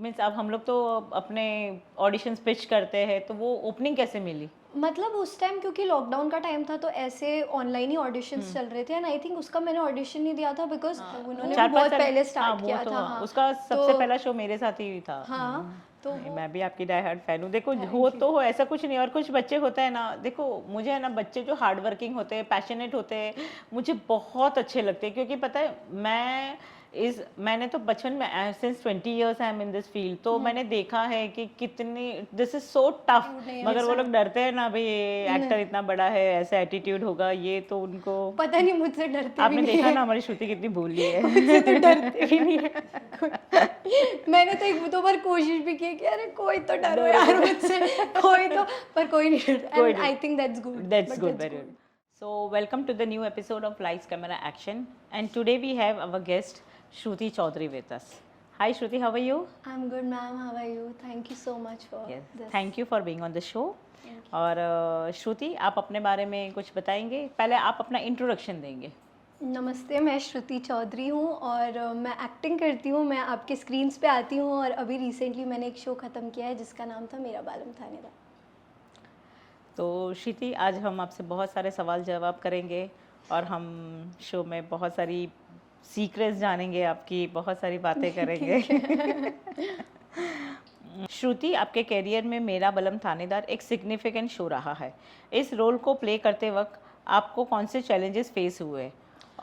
Means अब हम लोग तो अपने ऑडिशंस पिच करते हैं, तो वो ओपनिंग कैसे मिली? मतलब उस टाइम क्योंकि लॉकडाउन का टाइम था तो ऐसे ऑनलाइन ही ऑडिशंस हम्म। चल रहे थे एंड आई थिंक उसका मैंने ऑडिशन नहीं दिया था बिकॉज हाँ, उन्होंने भी चार पाँच बहुत साल। पहले हाँ, स्टार्ट वो किया तो था। हाँ, हाँ उसका तो सबसे पहला शो मेरे साथ ही था। हाँ तो नहीं, वो मैं भी आपकी डाई हार्ड फैन हूँ। देखो, हो थैंक यू। तो हो, ऐसा कुछ नहीं। और कुछ बच्चे होते हैं ना, देखो मुझे है ना, बच्चे जो हार्ड वर्किंग होते हैं, पैशनेट होते हैं, मुझे बहुत अच्छे लगते हैं। क्योंकि पता है, मैंने तो बचपन में since 20 years I am in this field, तो मैंने देखा है कि कितनी this is so tough. Dude, नहीं मगर वो ऐसा लोग डरते हैं ना, भाई ये नहीं, एक्टर इतना बड़ा है, ऐसा एटीट्यूड होगा, ये तो उनको। पता नहीं मुझसे डरते भी आपने नहीं देखा है। ना हमारी श्रुति कितनी भोली है। मुझसे तो डरते भी नहीं है मैंने तो एक दो बार कोशिश भी की है कि अरे कोई तो डरो डरो यार मत। मुझसे, कोई तो, पर कोई नहीं डरता कोई एंड नहीं। आई think that's good, That's but good, that's very good. Good. So, welcome to the new episode of Lights, Camera, Action. And today we have our guest Shruti Chaudhary with us. Hi Shruti, how are you? I am good ma'am, how are you? Thank you so much for Yes. This. Thank you for being on the show. Thank और श्रुति, आप अपने बारे में कुछ बताएंगे? पहले आप अपना इंट्रोडक्शन देंगे। यू। नमस्ते, मैं श्रुति चौधरी हूँ और मैं एक्टिंग करती हूँ। मैं आपके स्क्रीन्स पे आती हूँ और अभी रिसेंटली मैंने एक शो ख़त्म किया है जिसका नाम था मेरा बालम थानेदार। तो श्रुति, आज हम आपसे बहुत सारे सवाल जवाब करेंगे और हम शो में बहुत सारी सीक्रेट्स जानेंगे, आपकी बहुत सारी बातें करेंगे। ठीक है। श्रुति, आपके करियर में मेरा बलम थानेदार एक सिग्निफिकेंट शो रहा है। इस रोल को प्ले करते वक्त आपको कौन से चैलेंजेस फेस हुए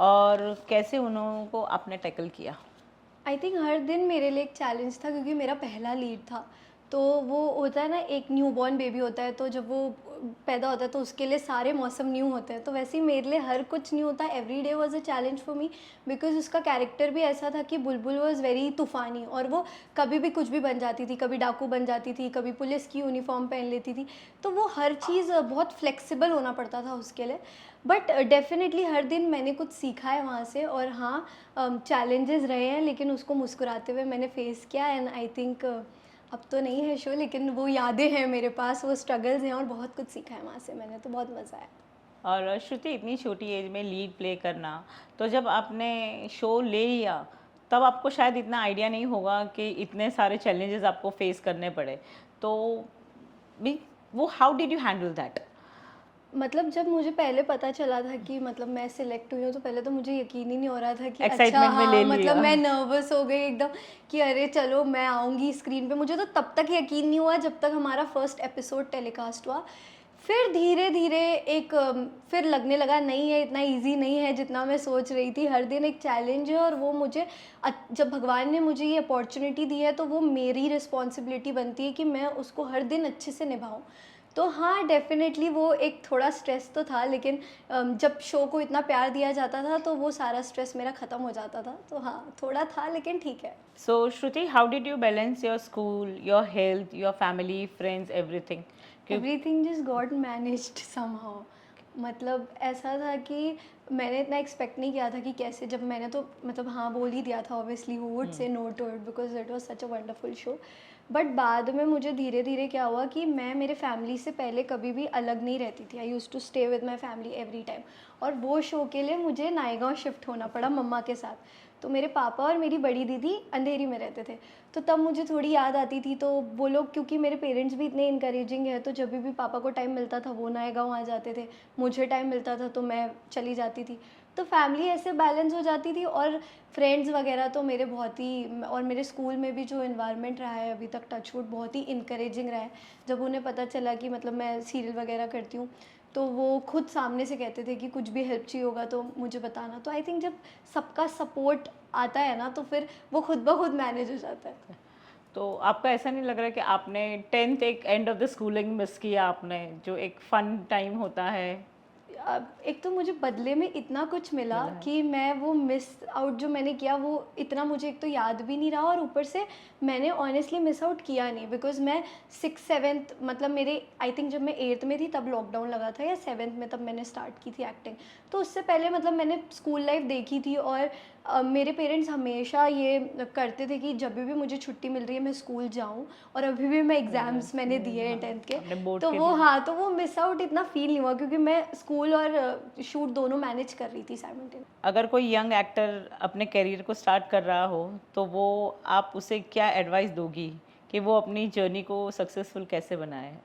और कैसे उनको आपने टैकल किया? आई थिंक हर दिन मेरे लिए एक चैलेंज था क्योंकि मेरा पहला लीड था। तो वो होता है ना, एक न्यूबॉर्न बेबी होता है तो जब वो पैदा होता है तो उसके लिए सारे मौसम न्यू होते हैं। तो वैसे ही मेरे लिए हर कुछ न्यू होता है। Every day was a challenge for me because उसका कैरेक्टर भी ऐसा था कि बुलबुल वॉज वेरी तूफ़ानी और वो कभी भी कुछ भी बन जाती थी। कभी डाकू बन जाती थी, कभी पुलिस की यूनिफॉर्म पहन लेती थी। तो वो हर चीज़ बहुत फ्लेक्सिबल होना पड़ता था उसके लिए। बट डेफिनेटली हर दिन मैंने कुछ सीखा है वहाँ से। और हाँ, चैलेंजेस रहे हैं लेकिन उसको मुस्कुराते हुए मैंने फेस किया एंड आई थिंक अब तो नहीं है शो लेकिन वो यादें हैं मेरे पास, वो स्ट्रगल्स हैं और बहुत कुछ सीखा है वहाँ से मैंने, तो बहुत मज़ा आया। और श्रुति, इतनी छोटी एज में लीड प्ले करना, तो जब आपने शो ले लिया तब आपको शायद इतना आइडिया नहीं होगा कि इतने सारे चैलेंजेस आपको फेस करने पड़े। तो भी वो how did you handle that? मतलब जब मुझे पहले पता चला था कि मतलब मैं सिलेक्ट हुई हूँ तो पहले तो मुझे यकीन ही नहीं हो रहा था कि अच्छा, एक्साइटमेंट में ले हाँ मतलब लिया। मैं नर्वस हो गई एकदम कि अरे चलो मैं आऊँगी स्क्रीन पे। मुझे तो तब तक यकीन नहीं हुआ जब तक हमारा फर्स्ट एपिसोड टेलीकास्ट हुआ। फिर धीरे धीरे एक फिर लगने लगा नहीं है, इतना इजी नहीं है जितना मैं सोच रही थी। हर दिन एक चैलेंज है और वो मुझे जब भगवान ने मुझे ये अपॉर्चुनिटी दी है तो वो मेरी रिस्पॉन्सिबिलिटी बनती है कि मैं उसको हर दिन अच्छे से निभाऊँ। तो हाँ, डेफ़िनेटली वो एक थोड़ा स्ट्रेस तो था लेकिन जब शो को इतना प्यार दिया जाता था तो वो सारा स्ट्रेस मेरा ख़त्म हो जाता था। तो हाँ, थोड़ा था लेकिन ठीक है। So Shruti, how did you balance your school, your health, your family, friends, everything? Everything just got managed somehow. मतलब ऐसा था कि मैंने इतना एक्सपेक्ट नहीं किया था कि कैसे, जब मैंने तो मतलब हाँ बोल ही दिया था obviously who would say no to it because it was such a wonderful show. But बाद में मुझे धीरे धीरे क्या हुआ कि मैं मेरे फैमिली से पहले कभी भी अलग नहीं रहती थी। I use to stay with my family every time. और वो शो के लिए मुझे नायगांव शिफ्ट होना पड़ा मम्मा के साथ। तो मेरे पापा और मेरी बड़ी दीदी अंधेरी में रहते थे। तो तब मुझे थोड़ी याद आती थी। तो वो लोग, क्योंकि मेरे पेरेंट्स भी इतने इनकरेजिंग है, तो जब भी पापा को टाइम मिलता था वो नए गाँव आ जाते थे, मुझे टाइम मिलता था तो मैं चली जाती थी। तो फैमिली ऐसे बैलेंस हो जाती थी। और फ्रेंड्स वगैरह तो मेरे बहुत ही, और मेरे स्कूल में भी जो इन्वायरमेंट रहा है अभी तक टचवुड बहुत ही इनकरेजिंग रहा है। जब उन्हें पता चला कि मतलब मैं सीरियल वगैरह करती हूँ तो वो खुद सामने से कहते थे कि कुछ भी हेल्प चाहिए होगा तो मुझे बताना। तो आई थिंक जब सबका सपोर्ट आता है ना तो फिर वो खुद ब खुद मैनेज हो जाता है। तो आपको ऐसा नहीं लग रहा कि आपने 10th एक end of the schooling miss किया आपने, जो एक फन टाइम होता है? एक तो मुझे बदले में इतना कुछ मिला मिला है। कि मैं वो मिस आउट जो मैंने किया वो इतना मुझे एक तो याद भी नहीं रहा। और ऊपर से मैंने ऑनेस्टली मिस आउट किया नहीं बिकॉज मैं 6th 7th, मतलब मेरे आई थिंक जब मैं 8th में थी तब लॉकडाउन लगा था या 7th में, तब मैंने स्टार्ट की थी एक्टिंग। तो उससे पहले मतलब मैंने स्कूल लाइफ देखी थी। और मेरे पेरेंट्स हमेशा ये करते थे कि जब भी मुझे छुट्टी मिल रही है मैं स्कूल जाऊँ, और अभी भी मैं एग्ज़ाम्स मैंने दिए हैं 10th के, अपने बोर्ड तो के वो लिए। हाँ, तो वो मिस आउट इतना फ़ील नहीं हुआ क्योंकि मैं स्कूल और शूट दोनों मैनेज कर रही थी साइमल्टेनियसली। अगर कोई यंग एक्टर अपने करियर को स्टार्ट कर रहा हो तो वो आप उसे क्या एडवाइस दोगी कि वो अपनी जर्नी को सक्सेसफुल कैसे बनाए?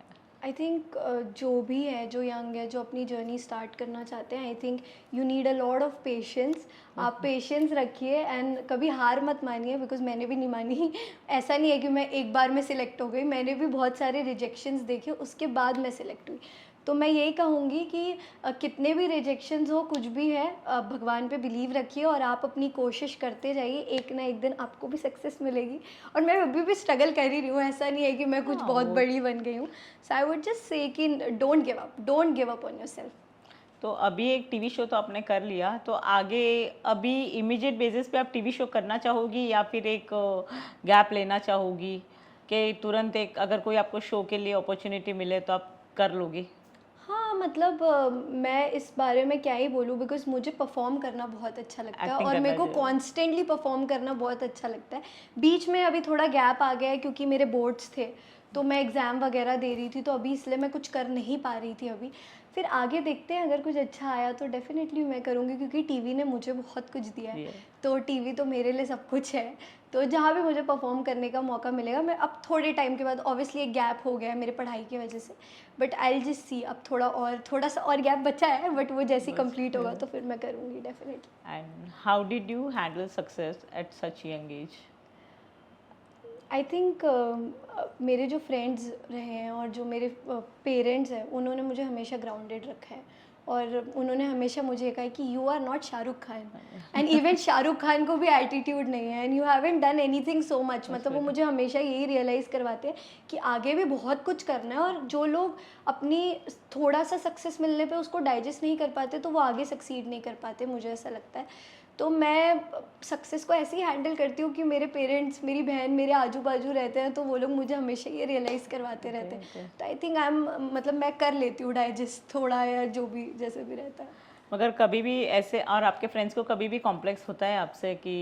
आई थिंक जो भी है, जो यंग है, जो अपनी जर्नी स्टार्ट करना चाहते हैं, आई think you need a lot of patience. आप पेशेंस रखिए एंड कभी हार मत मानिए, बिकॉज मैंने भी नहीं मानी। ऐसा नहीं है कि मैं एक बार में सिलेक्ट हो गई, मैंने भी बहुत सारे रिजेक्शंस देखे, उसके बाद मैं सिलेक्ट हुई। तो मैं यही कहूँगी कि कितने भी रिजेक्शंस हो, कुछ भी है, भगवान पे बिलीव रखिए और आप अपनी कोशिश करते जाइए, एक ना एक दिन आपको भी सक्सेस मिलेगी। और मैं अभी भी स्ट्रगल कर ही रही हूँ, ऐसा नहीं है कि मैं कुछ हाँ, बहुत वो बड़ी बन गई हूँ। सो आई वुड जस्ट से कि don't give up on yourself. तो अभी एक टीवी शो तो आपने कर लिया, तो आगे अभी इमीडिएट बेसिस पे आप टीवी शो करना चाहोगी या फिर एक गैप लेना चाहोगी कि तुरंत एक अगर कोई आपको शो के लिए अपॉर्चुनिटी मिले तो आप कर लोगी? हाँ, मतलब मैं इस बारे में क्या ही बोलूँ, बिकॉज़ मुझे परफ़ॉर्म करना बहुत अच्छा लगता है एक्टिंग और करना मेरे को जो कॉन्स्टेंटली परफ़ॉर्म करना बहुत अच्छा लगता है। बीच में अभी थोड़ा गैप आ गया है क्योंकि मेरे बोर्ड्स थे, तो मैं एग्ज़ाम वग़ैरह दे रही थी, तो अभी इसलिए मैं कुछ कर नहीं पा रही थी अभी। फिर आगे देखते हैं, अगर कुछ अच्छा आया तो डेफ़िनेटली मैं करूँगी, क्योंकि टीवी ने मुझे बहुत कुछ दिया है। जी। तो टीवी तो मेरे लिए सब कुछ है। तो जहाँ भी मुझे परफ़ॉर्म करने का मौका मिलेगा, मैं अब थोड़े टाइम के बाद, ऑब्वियसली एक गैप हो गया है मेरे पढ़ाई की वज़ह से, but I will just see, अब थोड़ा-सा और गैप बचा है, बट वो जैसे ही कंप्लीट होगा तो फिर मैं करूँगी definitely. And how did you handle success at such young age? I think मेरे जो फ्रेंड्स रहे हैं और जो मेरे पेरेंट्स हैं, उन्होंने मुझे हमेशा ग्राउंडेड रखा है और उन्होंने हमेशा मुझे ये कहा है कि you are not Shahrukh Khan. And even Shahrukh Khan को भी एटीट्यूड नहीं है, and you haven't done anything so much. मतलब वो मुझे हमेशा यही रियलाइज़ करवाते हैं कि आगे भी बहुत कुछ करना है, और जो लोग अपनी थोड़ा सा सक्सेस मिलने पे उसको डाइजेस्ट नहीं कर पाते, तो वो आगे सक्सीड नहीं कर पाते, मुझे ऐसा लगता है। तो मैं सक्सेस को ऐसे ही हैंडल करती हूँ कि मेरे पेरेंट्स, मेरी बहन मेरे आजू बाजू रहते हैं, तो वो लोग मुझे हमेशा ये रियलाइज़ करवाते रहते हैं। ओके। तो आई थिंक आई एम, मतलब मैं कर लेती हूँ डाइजेस्ट थोड़ा, या जो भी जैसे भी रहता है। मगर कभी भी ऐसे और आपके फ्रेंड्स को कभी भी कॉम्प्लेक्स होता है आपसे कि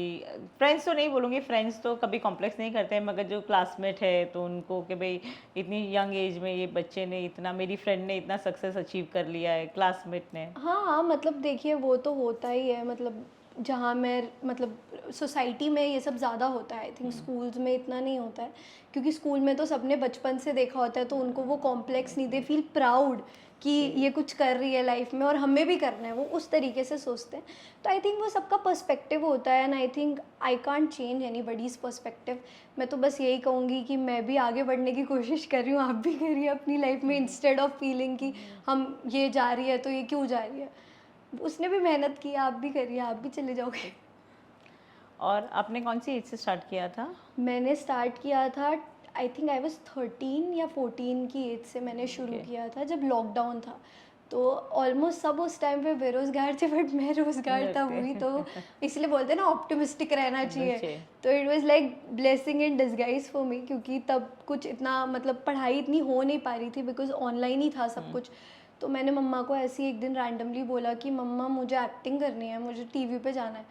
फ्रेंड्स तो नहीं बोलूँगी, फ्रेंड्स तो कभी कॉम्प्लेक्स नहीं करते हैं, मगर जो क्लासमेट है तो उनको कि भाई इतनी यंग एज में ये बच्चे ने इतना, मेरी फ्रेंड ने इतना सक्सेस अचीव कर लिया है, क्लासमेट ने। हाँ, हाँ, मतलब देखिए वो तो होता ही है, मतलब जहाँ मैं, मतलब सोसाइटी में ये सब ज़्यादा होता है। आई थिंक स्कूल्स में इतना नहीं होता है, क्योंकि स्कूल में तो सबने बचपन से देखा होता है, तो उनको वो कॉम्प्लेक्स नहीं, दे फील प्राउड कि ये कुछ कर रही है लाइफ में और हमें भी करना है, वो उस तरीके से सोचते हैं। तो आई थिंक वो सबका पर्सपेक्टिव होता है, and I think I can't change anybody's perspective. मैं तो बस यही कहूँगी कि मैं भी आगे बढ़ने की कोशिश कर रही हूँ, आप भी करिए अपनी लाइफ में, इंस्टेड ऑफ फीलिंग कि हम ये जा रही है तो ये क्यों जा रही है। उसने भी मेहनत की है, आप भी करिए, आप भी चले जाओगे। और आपने कौन सी एज से स्टार्ट किया था? मैंने स्टार्ट किया था, आई थिंक आई वाज़ 13 या 14 की एज से मैंने शुरू ओके। किया था, जब लॉकडाउन था। तो ऑलमोस्ट सब उस टाइम पे बेरोज़गार थे, बट मैं रोज़गार तब हुई, तो इसलिए बोलते हैं ना ऑप्टिमिस्टिक रहना चाहिए। नीचे। तो it was like blessing in disguise for me, क्योंकि तब कुछ इतना, मतलब पढ़ाई इतनी हो नहीं पा रही थी, बिकॉज़ ऑनलाइन ही था सब कुछ। तो मैंने मम्मा को ऐसे ही एक दिन रैंडमली बोला कि मम्मा मुझे एक्टिंग करनी है, मुझे टीवी पे जाना है।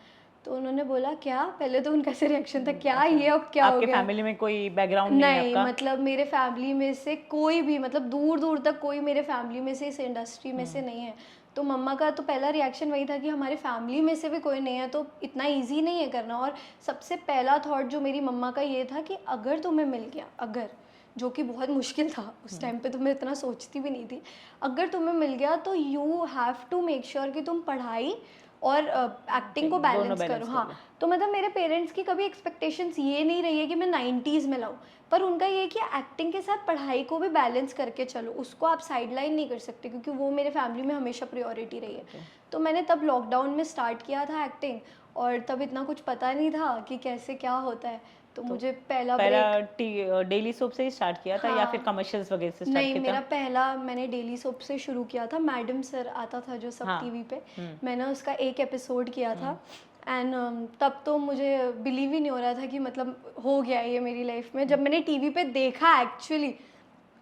तो उन्होंने बोला क्या? पहले तो उनका ऐसे रिएक्शन था, क्या अच्छा। ये अब क्या हो आपके गया? फैमिली में कोई बैकग्राउंड नहीं है नहीं, आपका? मतलब मेरे फैमिली में से कोई भी, मतलब दूर-दूर तक कोई मेरे फैमिली में से इस इंडस्ट्री में से नहीं है। तो मम्मा का तो पहला रिएक्शन वही था कि हमारे फैमिली में से भी कोई नहीं है, तो इतना ईज़ी नहीं है करना। और सबसे पहला थॉट जो मेरी मम्मा का ये था कि अगर तुम्हें मिल गया, अगर, जो कि बहुत मुश्किल था उस टाइम पे, तो मैं इतना सोचती भी नहीं थी। अगर तुम्हें मिल गया तो you have to make sure कि तुम पढ़ाई और एक्टिंग को दोनों बैलेंस करो। बैलेंस कर हाँ, लो। तो मतलब मेरे पेरेंट्स की कभी एक्सपेक्टेशंस ये नहीं रही है कि मैं 90s में लाऊँ, पर उनका ये है कि एक्टिंग के साथ पढ़ाई को भी बैलेंस करके चलो, उसको आप साइडलाइन नहीं कर सकते, क्योंकि वो मेरे फैमिली में हमेशा प्रायोरिटी रही है। ओके। तो मैंने तब लॉकडाउन में स्टार्ट किया था एक्टिंग, और तब इतना कुछ पता नहीं था कि कैसे क्या होता है, तो तो मुझे पहला पहला ब्रेक, डेली सोप से ही स्टार्ट किया था या फिर हाँ, कमर्शियल्स वगैरह से स्टार्ट नहीं, किया मेरा था? पहला मैंने डेली सोप से शुरू किया था, मैडम सर आता था जो सब हाँ। टीवी पे, हुँ। मैंने उसका एक एपिसोड किया हुँ। था। एंड तब तो मुझे बिलीव ही नहीं हो रहा था कि मतलब हो गया ये मेरी लाइफ में। जब मैंने टीवी पे देखा एक्चुअली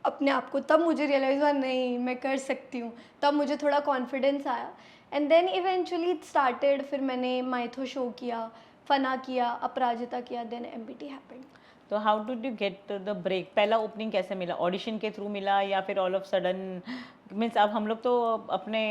अपने आप को, तब मुझे रियलाइज़ हुआ नहीं मैं कर सकती हूँ, तब मुझे थोड़ा कॉन्फिडेंस आया। And then eventually it started, फिर मैंने माइथो शो किया, फना किया, अपराजिता किया, देन एमबीटी हैपेंड। तो how did you get the break? पहला ओपनिंग कैसे मिला? ऑडिशन के थ्रू मिला या फिर ऑल ऑफ सडन? मीन्स अब हम लोग तो अपने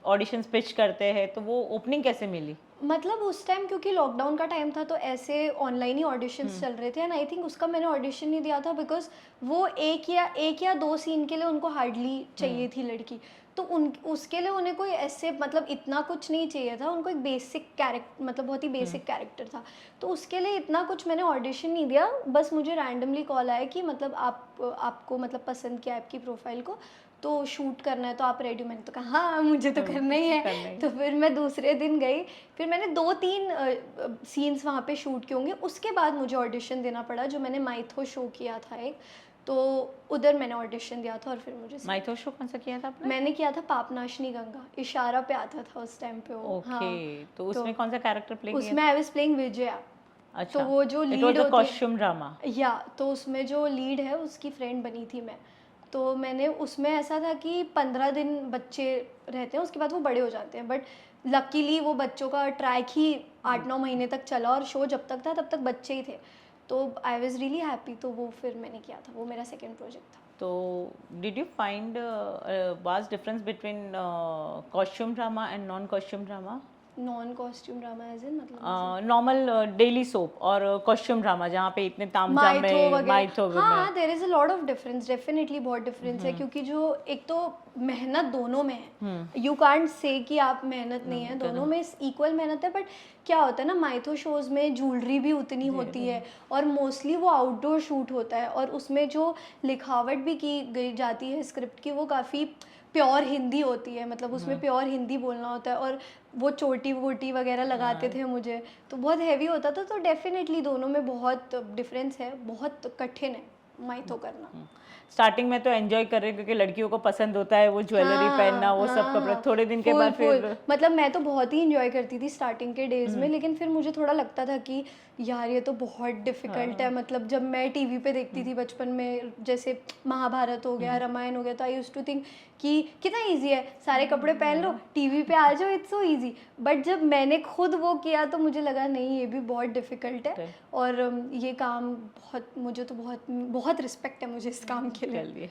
ऑडिशंस पिच करते हैं, तो वो ओपनिंग कैसे मिली? मतलब उस टाइम क्योंकि लॉकडाउन का टाइम था तो ऐसे ऑनलाइन ही ऑडिशंस चल रहे थे, एंड आई थिंक उसका मैंने ऑडिशन नहीं दिया था बिकॉज वो एक या दो सीन के लिए उनको हार्डली चाहिए थी लड़की, तो उन उसके लिए उन्हें कोई ऐसे मतलब इतना कुछ नहीं चाहिए था, उनको एक बेसिक कैरेक्टर मतलब बहुत ही बेसिक कैरेक्टर था, तो उसके लिए इतना कुछ मैंने ऑडिशन नहीं दिया। बस मुझे रैंडमली कॉल आया कि मतलब आपको मतलब पसंद किया आपकी प्रोफाइल को, तो शूट करना है तो आप रेडी हो? मैंने तो कहा हाँ मुझे तो करना ही है। तो फिर मैं दूसरे दिन गई, फिर मैंने 2-3 सीन्स वहाँ पे शूट किए होंगे, उसके बाद मुझे ऑडिशन देना पड़ा, जो मैंने माइथो शो किया था एक, तो उधर मैंने ऑडिशन दिया था और फिर मुझे माइथो शो कौन सा किया था आपने? मैंने किया था पापनाशनी गंगा, इशारा पे आता था उस टाइम पे वो। ओके, हाँ, तो उसमें कौन सा कैरेक्टर प्ले किया? उसमें आई वाज प्लेइंग विजया। अच्छा, तो वो जो इट लीड वाज अ होती कॉस्ट्यूम ड्रामा। या तो उसमें जो लीड है उसकी फ्रेंड बनी थी मैं, तो मैंने उसमें ऐसा था कि 15 दिन बच्चे रहते हैं, उसके बाद वो बड़े हो जाते हैं, बट लकीली वो बच्चों का ट्रैक ही 8-9 महीने तक चला और शो जब तक था तब तक बच्चे ही थे, तो आई वाज रियली हैप्पी, तो वो फिर मैंने किया था, वो मेरा सेकंड प्रोजेक्ट था। तो did you find was difference between costume drama and non costume drama? Non costume drama as in मतलब नॉर्मल डेली सोप और कॉस्ट्यूम ड्रामा जहाँ पे इतने तामझाम माइथो में, वगैरह, माइथो हाँ में। There is a lot of difference, definitely बहुत डिफरेंस है, क्योंकि जो एक तो मेहनत दोनों में है, यू कांट से कि आप मेहनत नहीं है, दोनों में इक्वल मेहनत है, बट क्या होता है ना माइथो शोज में ज्वेलरी भी उतनी होती है और मोस्टली वो आउटडोर शूट होता है, और उसमें जो लिखावट भी की गई जाती है स्क्रिप्ट की वो काफ़ी प्योर हिंदी होती है, मतलब उसमें प्योर हिंदी बोलना होता है, और वो चोटी वोटी वगैरह लगाते थे मुझे, तो बहुत हैवी होता था, तो डेफिनेटली दोनों में बहुत डिफरेंस है, बहुत कठिन है माइथो करना। स्टार्टिंग में तो एंजॉय कर रहे हैं क्योंकि लड़कियों को पसंद होता है वो ज्वेलरी पहनना, वो सब कपड़े। थोड़े दिन के बाद फिर मतलब मैं तो बहुत ही इंजॉय करती थी स्टार्टिंग के डेज में, लेकिन फिर मुझे थोड़ा लगता था कि यार ये तो बहुत डिफिकल्ट है, मतलब जब मैं टीवी पे देखती थी बचपन में, जैसे महाभारत हो गया, रामायण हो गया, तो आई यूज्ड टू थिंक कि कितना इजी है, सारे कपड़े पहन लो टीवी पे आ जाओ, इट्स सो इजी, बट जब मैंने खुद वो किया तो मुझे लगा नहीं ये भी बहुत डिफिकल्ट है, और ये काम बहुत, मुझे तो बहुत बहुत रिस्पेक्ट है मुझे इस काम के लिए।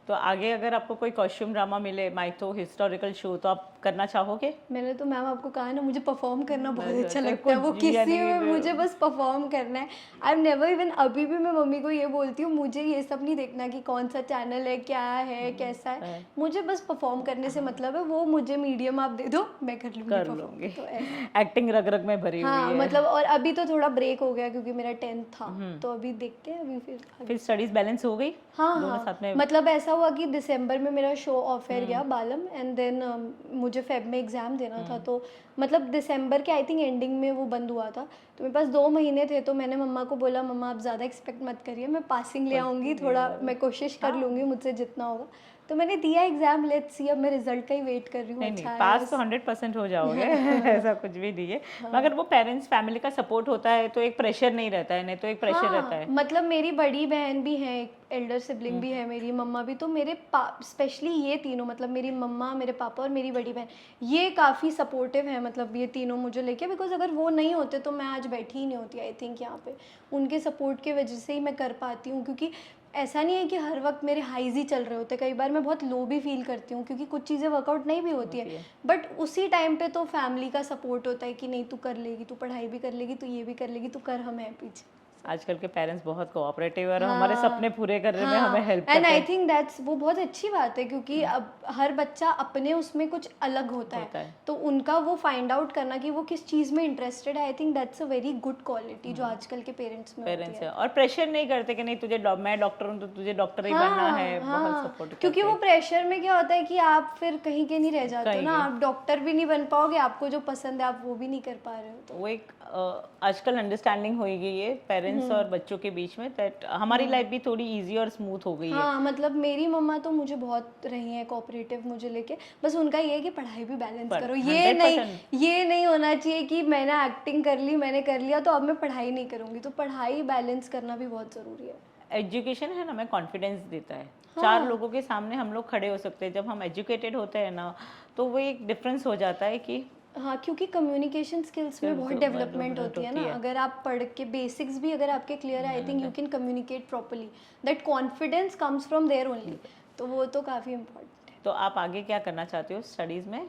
तो आगे अगर आपको कोई कॉस्ट्यूम ड्रामा मिले, माइथो हिस्टोरिकल शो, तो आप करना चाहोगे? मैंने तो मैम आपको कहा ना मुझे परफॉर्म करना बहुत अच्छा तो लगता है, वो कुछ किसी में यानी मुझे बस परफॉर्म करना है। आई एम नेवर इवन, अभी भी मैं मम्मी को ये बोलती हूँ मुझे ये सब नहीं देखना कि कौन सा चैनल है, क्या है, कैसा है, मुझे बस परफॉर्म करने से मतलब है, वो मुझे मीडियम आप दे दो मैं कर लूँगी परफॉर्म, तो ऐसा। एक्टिंग रग रग में भरी हुई हाँ है। मतलब, और अभी तो थोड़ा ब्रेक हो गया क्योंकि मेरा 10th था, तो अभी देखते हैं अभी फिर स्टडीज बैलेंस हो गई? हाँ दोनों हाँ, साथ में? मतलब ऐसा हुआ कि दिसंबर में मेरा शो ऑफ एयर गया बालम, एंड देन मुझे फेब में एग्ज़ाम देना था, तो मतलब दिसंबर के आई थिंक एंडिंग में वो बंद हुआ था, तो मेरे पास 2 महीने थे, तो मैंने मम्मा को बोला मम्मा आप ज़्यादा एक्सपेक्ट मत करिए, मैं पासिंग ले आऊँगी, थोड़ा मैं कोशिश कर लूँगी मुझसे जितना होगा, तो मैंने दिया एग्ज़ाम, लेट्स सी, अब मैं रिजल्ट का ही वेट कर रही हूँ। नहीं, पास तो 100% हो जाओगे ऐसा कुछ भी नहीं है, मगर वो पेरेंट्स फैमिली का सपोर्ट होता है तो एक प्रेशर नहीं रहता है, नहीं तो एक प्रेशर रहता है। मतलब मेरी बड़ी बहन भी है, एक एल्डर सिबलिंग भी है, मेरी मम्मा भी, तो मेरे स्पेशली ये तीनों, मतलब मेरी मम्मा, मेरे पापा और मेरी बड़ी बहन, ये काफ़ी सपोर्टिव है, मतलब ये तीनों मुझे लेके, बिकॉज अगर वो नहीं होते तो मैं आज बैठी ही नहीं होती आई थिंक यहाँ पे, उनके सपोर्ट की वजह से ही मैं कर पाती हूँ, क्योंकि ऐसा नहीं है कि हर वक्त मेरे हाईज ही चल रहे होते, कई बार मैं बहुत लो भी फील करती हूँ क्योंकि कुछ चीज़ें वर्कआउट नहीं भी होती है, बट उसी टाइम पे तो फैमिली का सपोर्ट होता है कि नहीं तू कर लेगी, तू पढ़ाई भी कर लेगी, तू ये भी कर लेगी, तू कर, हम हैं पीछे। आजकल के पेरेंट्स बहुत कोऑपरेटिव और हमारे सपने पूरे करने में हमें हेल्प एंड करते आई हैं। थिंक दैट्स, वो बहुत अच्छी बात है, क्योंकि अब हर बच्चा अपने उसमें कुछ अलग होता है, तो उनका वो फाइंड आउट करना कि वो किस चीज़ में इंटरेस्टेड है, I think that's a very good quality जो आजकल के पेरेंट्स में होती है। और प्रेशर नहीं करते कि नहीं तुझे मैं डॉक्टर हूँ तो तुझे डॉक्टर ही बनना है, बहुत सपोर्ट करते क्योंकि वो प्रेशर में क्या होता है कि आप फिर कहीं के नहीं रह जाते हो ना, आप डॉक्टर भी नहीं बन पाओगे, आपको जो पसंद है आप वो भी नहीं कर पा रहे हो, तो वो एक आजकल अंडरस्टैंडिंग हो गई है पेरेंट्स और बच्चों के बीच में, दैट हमारी लाइफ भी थोड़ी इजी और स्मूथ हो गई है। हाँ मतलब मेरी मम्मा तो मुझे बहुत रही हैं कोऑपरेटिव मुझे लेके, बस उनका ये है कि पढ़ाई भी बैलेंस करो, ये नहीं होना चाहिए कि मैंने एक्टिंग कर ली, मैंने कर लिया तो अब मैं पढ़ाई नहीं करूँगी, तो पढ़ाई बैलेंस करना भी बहुत ज़रूरी है। एजुकेशन है ना, हमें कॉन्फिडेंस देता है। हाँ। 4 लोगों के सामने हम लोग खड़े हो सकते हैं। जब हम एजुकेटेड होते हैं ना, तो वो एक डिफरेंस हो जाता है कि हाँ, क्योंकि कम्युनिकेशन स्किल्स में बहुत डेवलपमेंट होती है ना। अगर आप पढ़ के बेसिक्स भी अगर आपके क्लियर है, I think you can communicate properly. That confidence comes from there only. तो वो तो काफ़ी इम्पोर्टेंट है। तो आप आगे क्या करना चाहते हो स्टडीज़ में?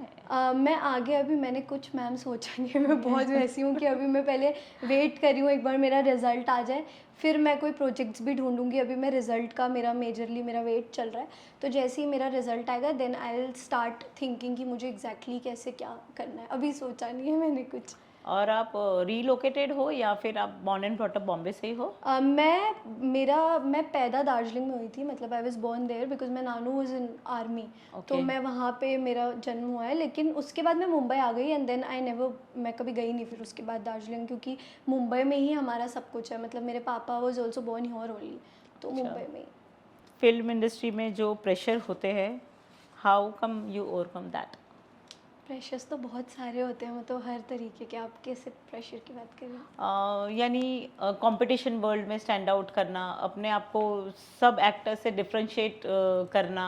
मैं आगे अभी मैंने कुछ मैम सोचा नहीं है। मैं बहुत वैसी हूँ कि अभी मैं पहले वेट कर रही हूँ एक बार मेरा रिज़ल्ट आ जाए, फिर मैं कोई प्रोजेक्ट्स भी ढूँढूँगी। अभी मैं रिज़ल्ट का मेरा मेजरली मेरा वेट चल रहा है। तो जैसे ही मेरा रिज़ल्ट आएगा then I will start thinking कि मुझे एग्जैक्टली कैसे क्या करना है। अभी सोचा नहीं है मैंने कुछ। और आप रीलोकेटेड हो या फिर आप born and brought up Bombay से ही हो? मैं पैदा दार्जिलिंग में हुई थी। मतलब I was born there because my नानू वाज इन आर्मी। तो Okay. मैं वहाँ पे मेरा जन्म हुआ है, लेकिन उसके बाद मैं मुंबई आ गई एंड देन मैं कभी गई नहीं फिर उसके बाद दार्जिलिंग, क्योंकि मुंबई में ही हमारा सब कुछ है। मतलब मेरे पापा was also born here only, तो अच्छा। मुंबई में ही। फिल्म इंडस्ट्री में जो प्रेशर होते हैं, how come you overcome that? Pressures तो बहुत सारे होते हैं, मतलब हर तरीके के। आप कैसे प्रेशर की बात कर रहे हैं? यानी कंपटीशन वर्ल्ड में स्टैंड आउट करना, अपने आप को सब एक्टर से डिफरेंशिएट करना।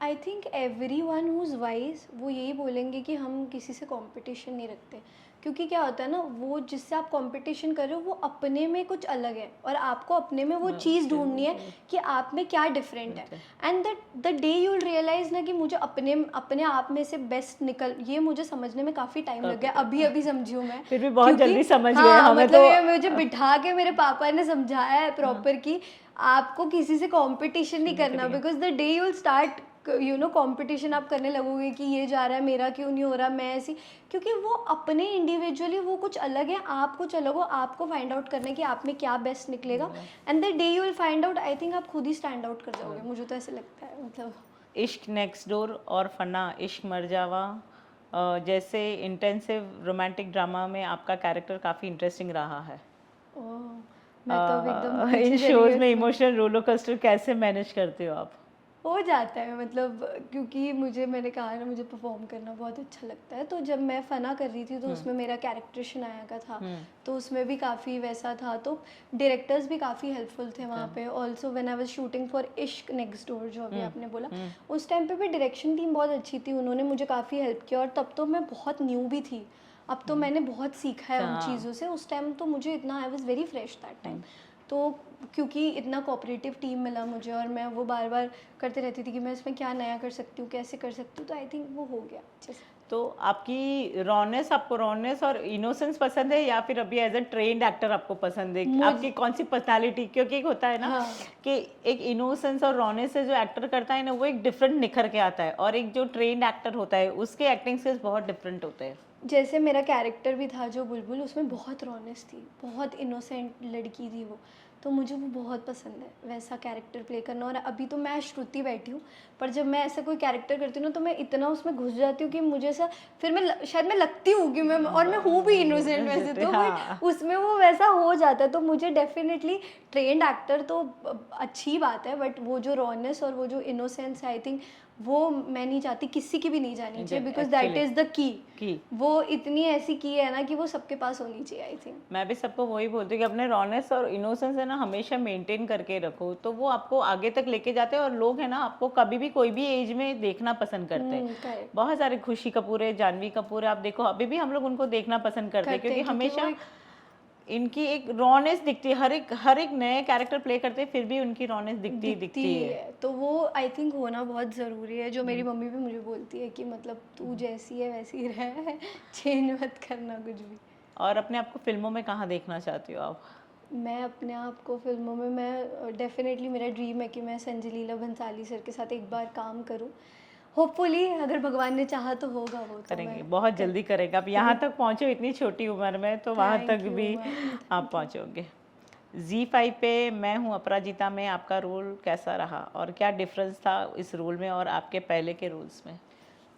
I think every one who's wise वो यही बोलेंगे कि हम किसी से कंपटीशन नहीं रखते, क्योंकि क्या होता है ना, वो जिससे आप कंपटीशन कर रहे हो वो अपने में कुछ अलग है और आपको अपने में वो चीज़ ढूंढनी है कि आप में क्या डिफरेंट है। And the day you will realise ना कि मुझे अपने अपने आप में से बेस्ट निकल, ये मुझे समझने में काफ़ी टाइम लग गया। अभी अभी समझी हूँ मैं, फिर भी बहुत क्योंकि जल्दी समझ गए हाँ हमें मतलब तो। ये मुझे बिठा के मेरे पापा ने समझाया है प्रॉपर कि आपको किसी से कंपटीशन नहीं करना, because the day you will start competition आप करने लगोगे कि ये जा रहा है मेरा क्यों नहीं हो रहा, मैं ऐसी। क्योंकि वो अपने इंडिविजुअली वो कुछ अलग है, आप कुछ अलग हो। आपको फाइंड आउट करना है कि आप में क्या बेस्ट निकलेगा and the day you will find out, I think आप खुद ही स्टैंड आउट कर जाओगे। मुझे तो ऐसे लगता है। मतलब इश्क नेक्स्ट डोर और फना इश्क मर जावा जैसे इंटेंसिव रोमांटिक ड्रामा में आपका कैरेक्टर काफ़ी इंटरेस्टिंग रहा है। ओह, मैं तो अब एकदम पीछे इन चली शोज गई में उसमें। इमोशनल रोलर कोस्टर कैसे मैनेज करते हो आप? हो जाता है, मतलब क्योंकि मैंने कहा ना, मुझे परफॉर्म करना बहुत अच्छा लगता है। तो जब मैं फना कर रही थी तो उसमें मेरा कैरेक्टर शनाया का था, तो उसमें भी काफ़ी वैसा था। तो डायरेक्टर्स भी काफ़ी हेल्पफुल थे वहाँ पे। Also when I was shooting for इश्क नेक्स्ट डोर जो अभी आपने बोला, उस टाइम पे भी डायरेक्शन टीम बहुत अच्छी थी, उन्होंने मुझे काफ़ी हेल्प किया। और तब तो मैं बहुत न्यू भी थी, अब तो मैंने बहुत सीखा है उन चीज़ों से। उस टाइम तो मुझे इतना, आई was very fresh that time. तो क्योंकि इतना कोऑपरेटिव टीम मिला मुझे और मैं वो बार बार करते रहती थी कि मैं इसमें क्या नया कर सकती हूँ, कैसे कर सकती हूँ, तो आई थिंक वो हो गया अच्छे से। तो आपकी रॉनेस, आपको रॉनेस और इनोसेंस पसंद है या फिर अभी एज अ ट्रेन्ड एक्टर आपको पसंद है? आपकी कौन सी पर्सनालिटी? क्योंकि एक होता है ना कि एक इनोसेंस और रॉनेस से जो एक्टर करता है ना, वो एक डिफरेंट निखर के आता है, और एक जो ट्रेन्ड एक्टर होता है उसके एक्टिंग स्किल्स बहुत डिफरेंट होते हैं। जैसे मेरा कैरेक्टर भी था जो बुलबुल, उसमें बहुत रॉनेस थी, बहुत इनोसेंट लड़की थी वो, तो मुझे वो बहुत पसंद है वैसा कैरेक्टर प्ले करना। और अभी तो मैं श्रुति बैठी हूँ, पर जब मैं ऐसा कोई कैरेक्टर करती हूँ ना तो मैं इतना उसमें घुस जाती हूँ कि मुझे ऐसा, फिर शायद मैं लगती हूँ कि मैं हूँ भी इनोसेंट वैसे तो, बट उसमें वो वैसा हो जाता है। तो मुझे डेफिनेटली ट्रेंड एक्टर तो अच्छी बात है, बट वो जो रॉनेस और वो जो इनोसेंस है, आई थिंक वो मैं नहीं चाहती किसी की भी नहीं जानी चाहिए, because that is the key. वो इतनी ऐसी की है ना कि वो सबके पास होनी चाहिए, आई थिंक। मैं भी सबको वही बोलती हूँ कि अपने रॉनेस और इनोसेंस है ना हमेशा मेंटेन करके रखो, तो वो आपको आगे तक लेके जाते हैं और लोग है ना आपको कभी भी कोई भी एज में देखना पसंद करते हैं। करेक्ट। बहुत सारे खुशी कपूर है, जानवी कपूर है, आप देखो अभी भी हम लोग उनको देखना पसंद करते हैं क्योंकि हमेशा इनकी एक रॉनेस दिखती है। हर एक नए कैरेक्टर प्ले करते हैं फिर भी उनकी रॉनेस दिखती है। तो वो आई थिंक होना बहुत ज़रूरी है, जो मेरी मम्मी भी मुझे बोलती है कि मतलब तू जैसी है वैसी ही रह, चेंज मत करना कुछ भी। और अपने आप को फिल्मों में कहाँ देखना चाहती हो आप? मैं अपने आप को फिल्मों में, मैं डेफिनेटली मेरा ड्रीम है कि मैं संजय लीला भंसाली सर के साथ एक बार काम करूं। होपफुली अगर भगवान ने चाहा तो होगा वो, तो करेंगे, बहुत जल्दी करेंगे। आप यहाँ तक पहुँचे इतनी छोटी उम्र में, तो वहाँ तक भी आप पहुँचोगे। Z5 पे मैं हूँ अपराजिता में आपका रोल कैसा रहा और क्या डिफरेंस था इस रोल में और आपके पहले के रोल्स में?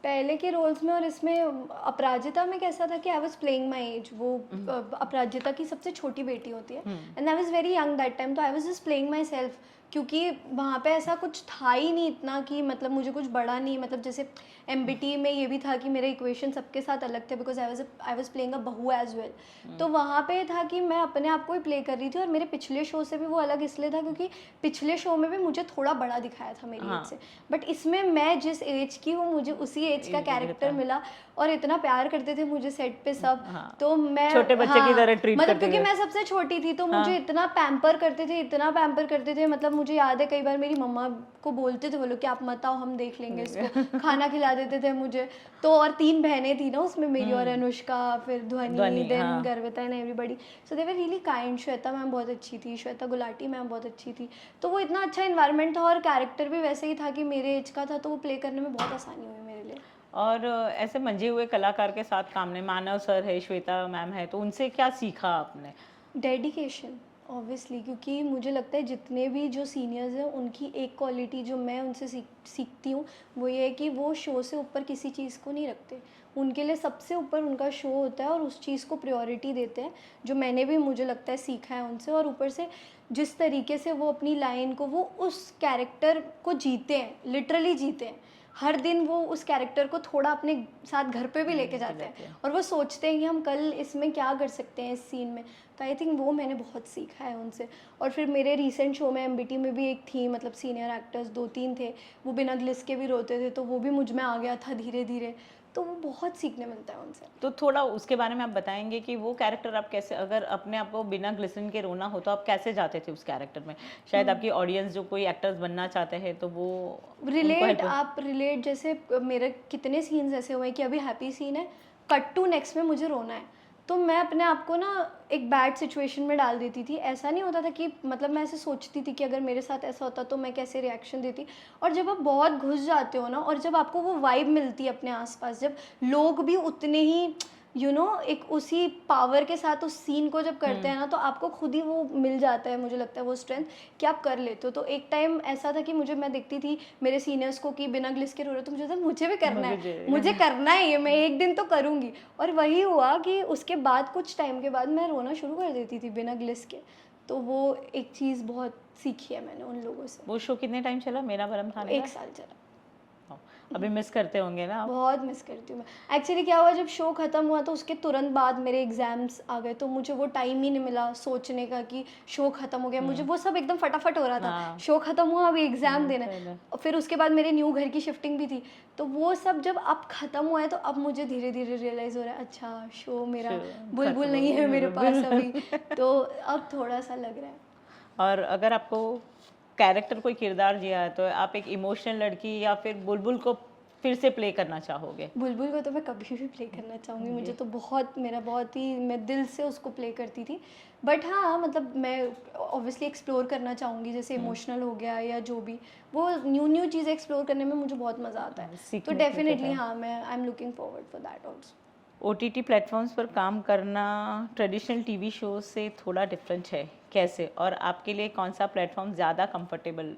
पहले के रोल्स में और इसमें अपराजिता में कैसा था कि I was playing my age, वो अपराजिता की सबसे छोटी बेटी होती है and I was very young that time, तो I was just playing myself, क्योंकि वहाँ पे ऐसा कुछ था ही नहीं इतना कि मतलब मुझे कुछ बड़ा नहीं, मतलब जैसे MBT में ये भी था कि मेरे इक्वेशन सबके साथ अलग थे because I was playing a बहू एज वेल, तो वहाँ पे था कि मैं अपने आप को ही प्ले कर रही थी और मेरे पिछले शो से भी वो अलग इसलिए था क्योंकि पिछले शो में भी मुझे थोड़ा बड़ा दिखाया था मेरी हाँ। एज से, बट इसमें मैं जिस एज की हूँ मुझे उसी एज का एज कैरेक्टर रहता। मिला और इतना प्यार करते थे मुझे सेट पे सब, हाँ, तो मैं छोटे बच्चे की तरह ट्रीट मतलब करते क्योंकि थे। मैं सबसे छोटी थी तो मुझे हाँ। इतना पैम्पर करते थे, इतना पैम्पर करते थे, मतलब मुझे याद है कई बार मेरी मम्मा को बोलते थे वो लोग कि आप मत आओ हम देख लेंगे इसको, खाना खिला देते थे मुझे, तो और 3 बहनें थी ना उसमें मेरी और अनुष्का, फिर ध्वनि, ध्वनि, देन हाँ। Garvita and everybody, so they were really kind. Shweta ma'am बहुत अच्छी थी, श्वेता गुलाटी मैम बहुत अच्छी थी, तो वो इतना अच्छा इन्वायरमेंट था और कैरेक्टर भी वैसे ही था कि मेरे एज का था, तो वो प्ले करने में बहुत आसानी हुई मेरे लिए। और ऐसे मंझे हुए कलाकार के साथ काम ने, मानव सर है, श्वेता मैम है, तो उनसे क्या सीखा आपने? डेडिकेशन ऑब्वियसली, क्योंकि मुझे लगता है जितने भी जो सीनियर्स हैं उनकी एक क्वालिटी जो मैं उनसे सीखती हूँ वो ये है कि वो शो से ऊपर किसी चीज़ को नहीं रखते, उनके लिए सबसे ऊपर उनका शो होता है और उस चीज़ को प्रायोरिटी देते हैं, जो मैंने भी मुझे लगता है सीखा है उनसे। और ऊपर से जिस तरीके से वो अपनी लाइन को, वो उस कैरेक्टर को जीते हैं, लिटरली जीते हैं, हर दिन वो उस कैरेक्टर को थोड़ा अपने साथ घर पे भी लेके जाते हैं और वो सोचते हैं कि हम कल इसमें क्या कर सकते हैं इस सीन में, तो आई थिंक वो मैंने बहुत सीखा है उनसे। और फिर मेरे रीसेंट शो में MBT में भी एक थी, मतलब सीनियर एक्टर्स 2-3 थे, वो बिना ग्लिस के भी रोते थे, तो वो भी मुझ में आ गया था धीरे धीरे, तो वो बहुत सीखने मिलता है उनसे। तो थोड़ा उसके बारे में आप बताएंगे कि वो कैरेक्टर आप कैसे, अगर अपने आप को बिना ग्लिसरीन के रोना हो तो आप कैसे जाते थे उस कैरेक्टर में? शायद आपकी ऑडियंस जो कोई एक्टर्स बनना चाहते हैं तो वो उनको रिलेट, हेल्प। आप रिलेट, जैसे मेरे कितने सीन्स ऐसे हुए हैं कि अभी हैप्पी सीन है, कट टू नेक्स्ट में मुझे रोना है, तो मैं अपने आप को ना एक बैड सिचुएशन में डाल देती थी। ऐसा नहीं होता था कि मतलब मैं ऐसे सोचती थी कि अगर मेरे साथ ऐसा होता तो मैं कैसे रिएक्शन देती, और जब आप बहुत घुस जाते हो ना और जब आपको वो वाइब मिलती है अपने आसपास, जब लोग भी उतने ही एक उसी पावर के साथ उस सीन को जब करते हैं ना, तो आपको खुद ही वो मिल जाता है, मुझे लगता है वो स्ट्रेंथ कि आप कर लेते हो। तो एक टाइम ऐसा था कि मैं देखती थी मेरे सीनियर्स को कि बिना ग्लिस के रो रहे, तो मुझे था मुझे भी करना है, मुझे करना है ये, मैं एक दिन तो करूँगी। और वही हुआ कि उसके बाद कुछ टाइम के बाद मैं रोना शुरू कर देती थी बिना ग्लिस के, तो वो एक चीज़ बहुत सीखी है मैंने उन लोगों से। वो शो कितने टाइम चला, मेरा भरम खाने 1 साल चला। का? अभी मिस करते होंगे ना आप? बहुत मिस करती हूँ मैं। एक्चुअली क्या हुआ, जब शो ख़त्म हुआ तो उसके तुरंत बाद मेरे एग्ज़ाम्स आ गए, तो मुझे वो टाइम ही नहीं मिला सोचने का कि शो ख़त्म हो गया, मुझे वो सब एकदम फटाफट हो रहा था। हाँ। शो ख़त्म हुआ, अभी एग्ज़ाम देना है, चलो। और फिर उसके बाद मेरे न्यू घर की शिफ्टिंग भी थी, तो वो सब जब अब ख़त्म हुआ है तो अब मुझे धीरे धीरे रियलाइज़ हो रहा है, अच्छा शो मेरा शो बुलबुल खत्म नहीं हो है गया, मेरे पास बिल्कुल। अभी, तो अब थोड़ा सा लग रहा है। और अगर आपको कैरेक्टर कोई किरदार जिया है तो आप एक इमोशनल लड़की या फिर बुलबुल को फिर से प्ले करना चाहोगे? बुलबुल को तो मैं कभी भी प्ले करना चाहूँगी, मुझे तो बहुत ही मैं दिल से उसको प्ले करती थी। बट हाँ, मतलब मैं ऑब्वियसली एक्सप्लोर करना चाहूँगी, जैसे इमोशनल हो गया या जो भी, वो न्यू चीज़ें एक्सप्लोर करने में मुझे बहुत मज़ा आता है। तो सीखने को मिलता डेफिनेटली है। हाँ, मैं I am looking forward for that also. OTT platforms पर काम करना ट्रेडिशनल टीवी शो से थोड़ा डिफरेंट है, कैसे? और आपके लिए कौन सा प्लेटफॉर्म ज़्यादा कंफर्टेबल?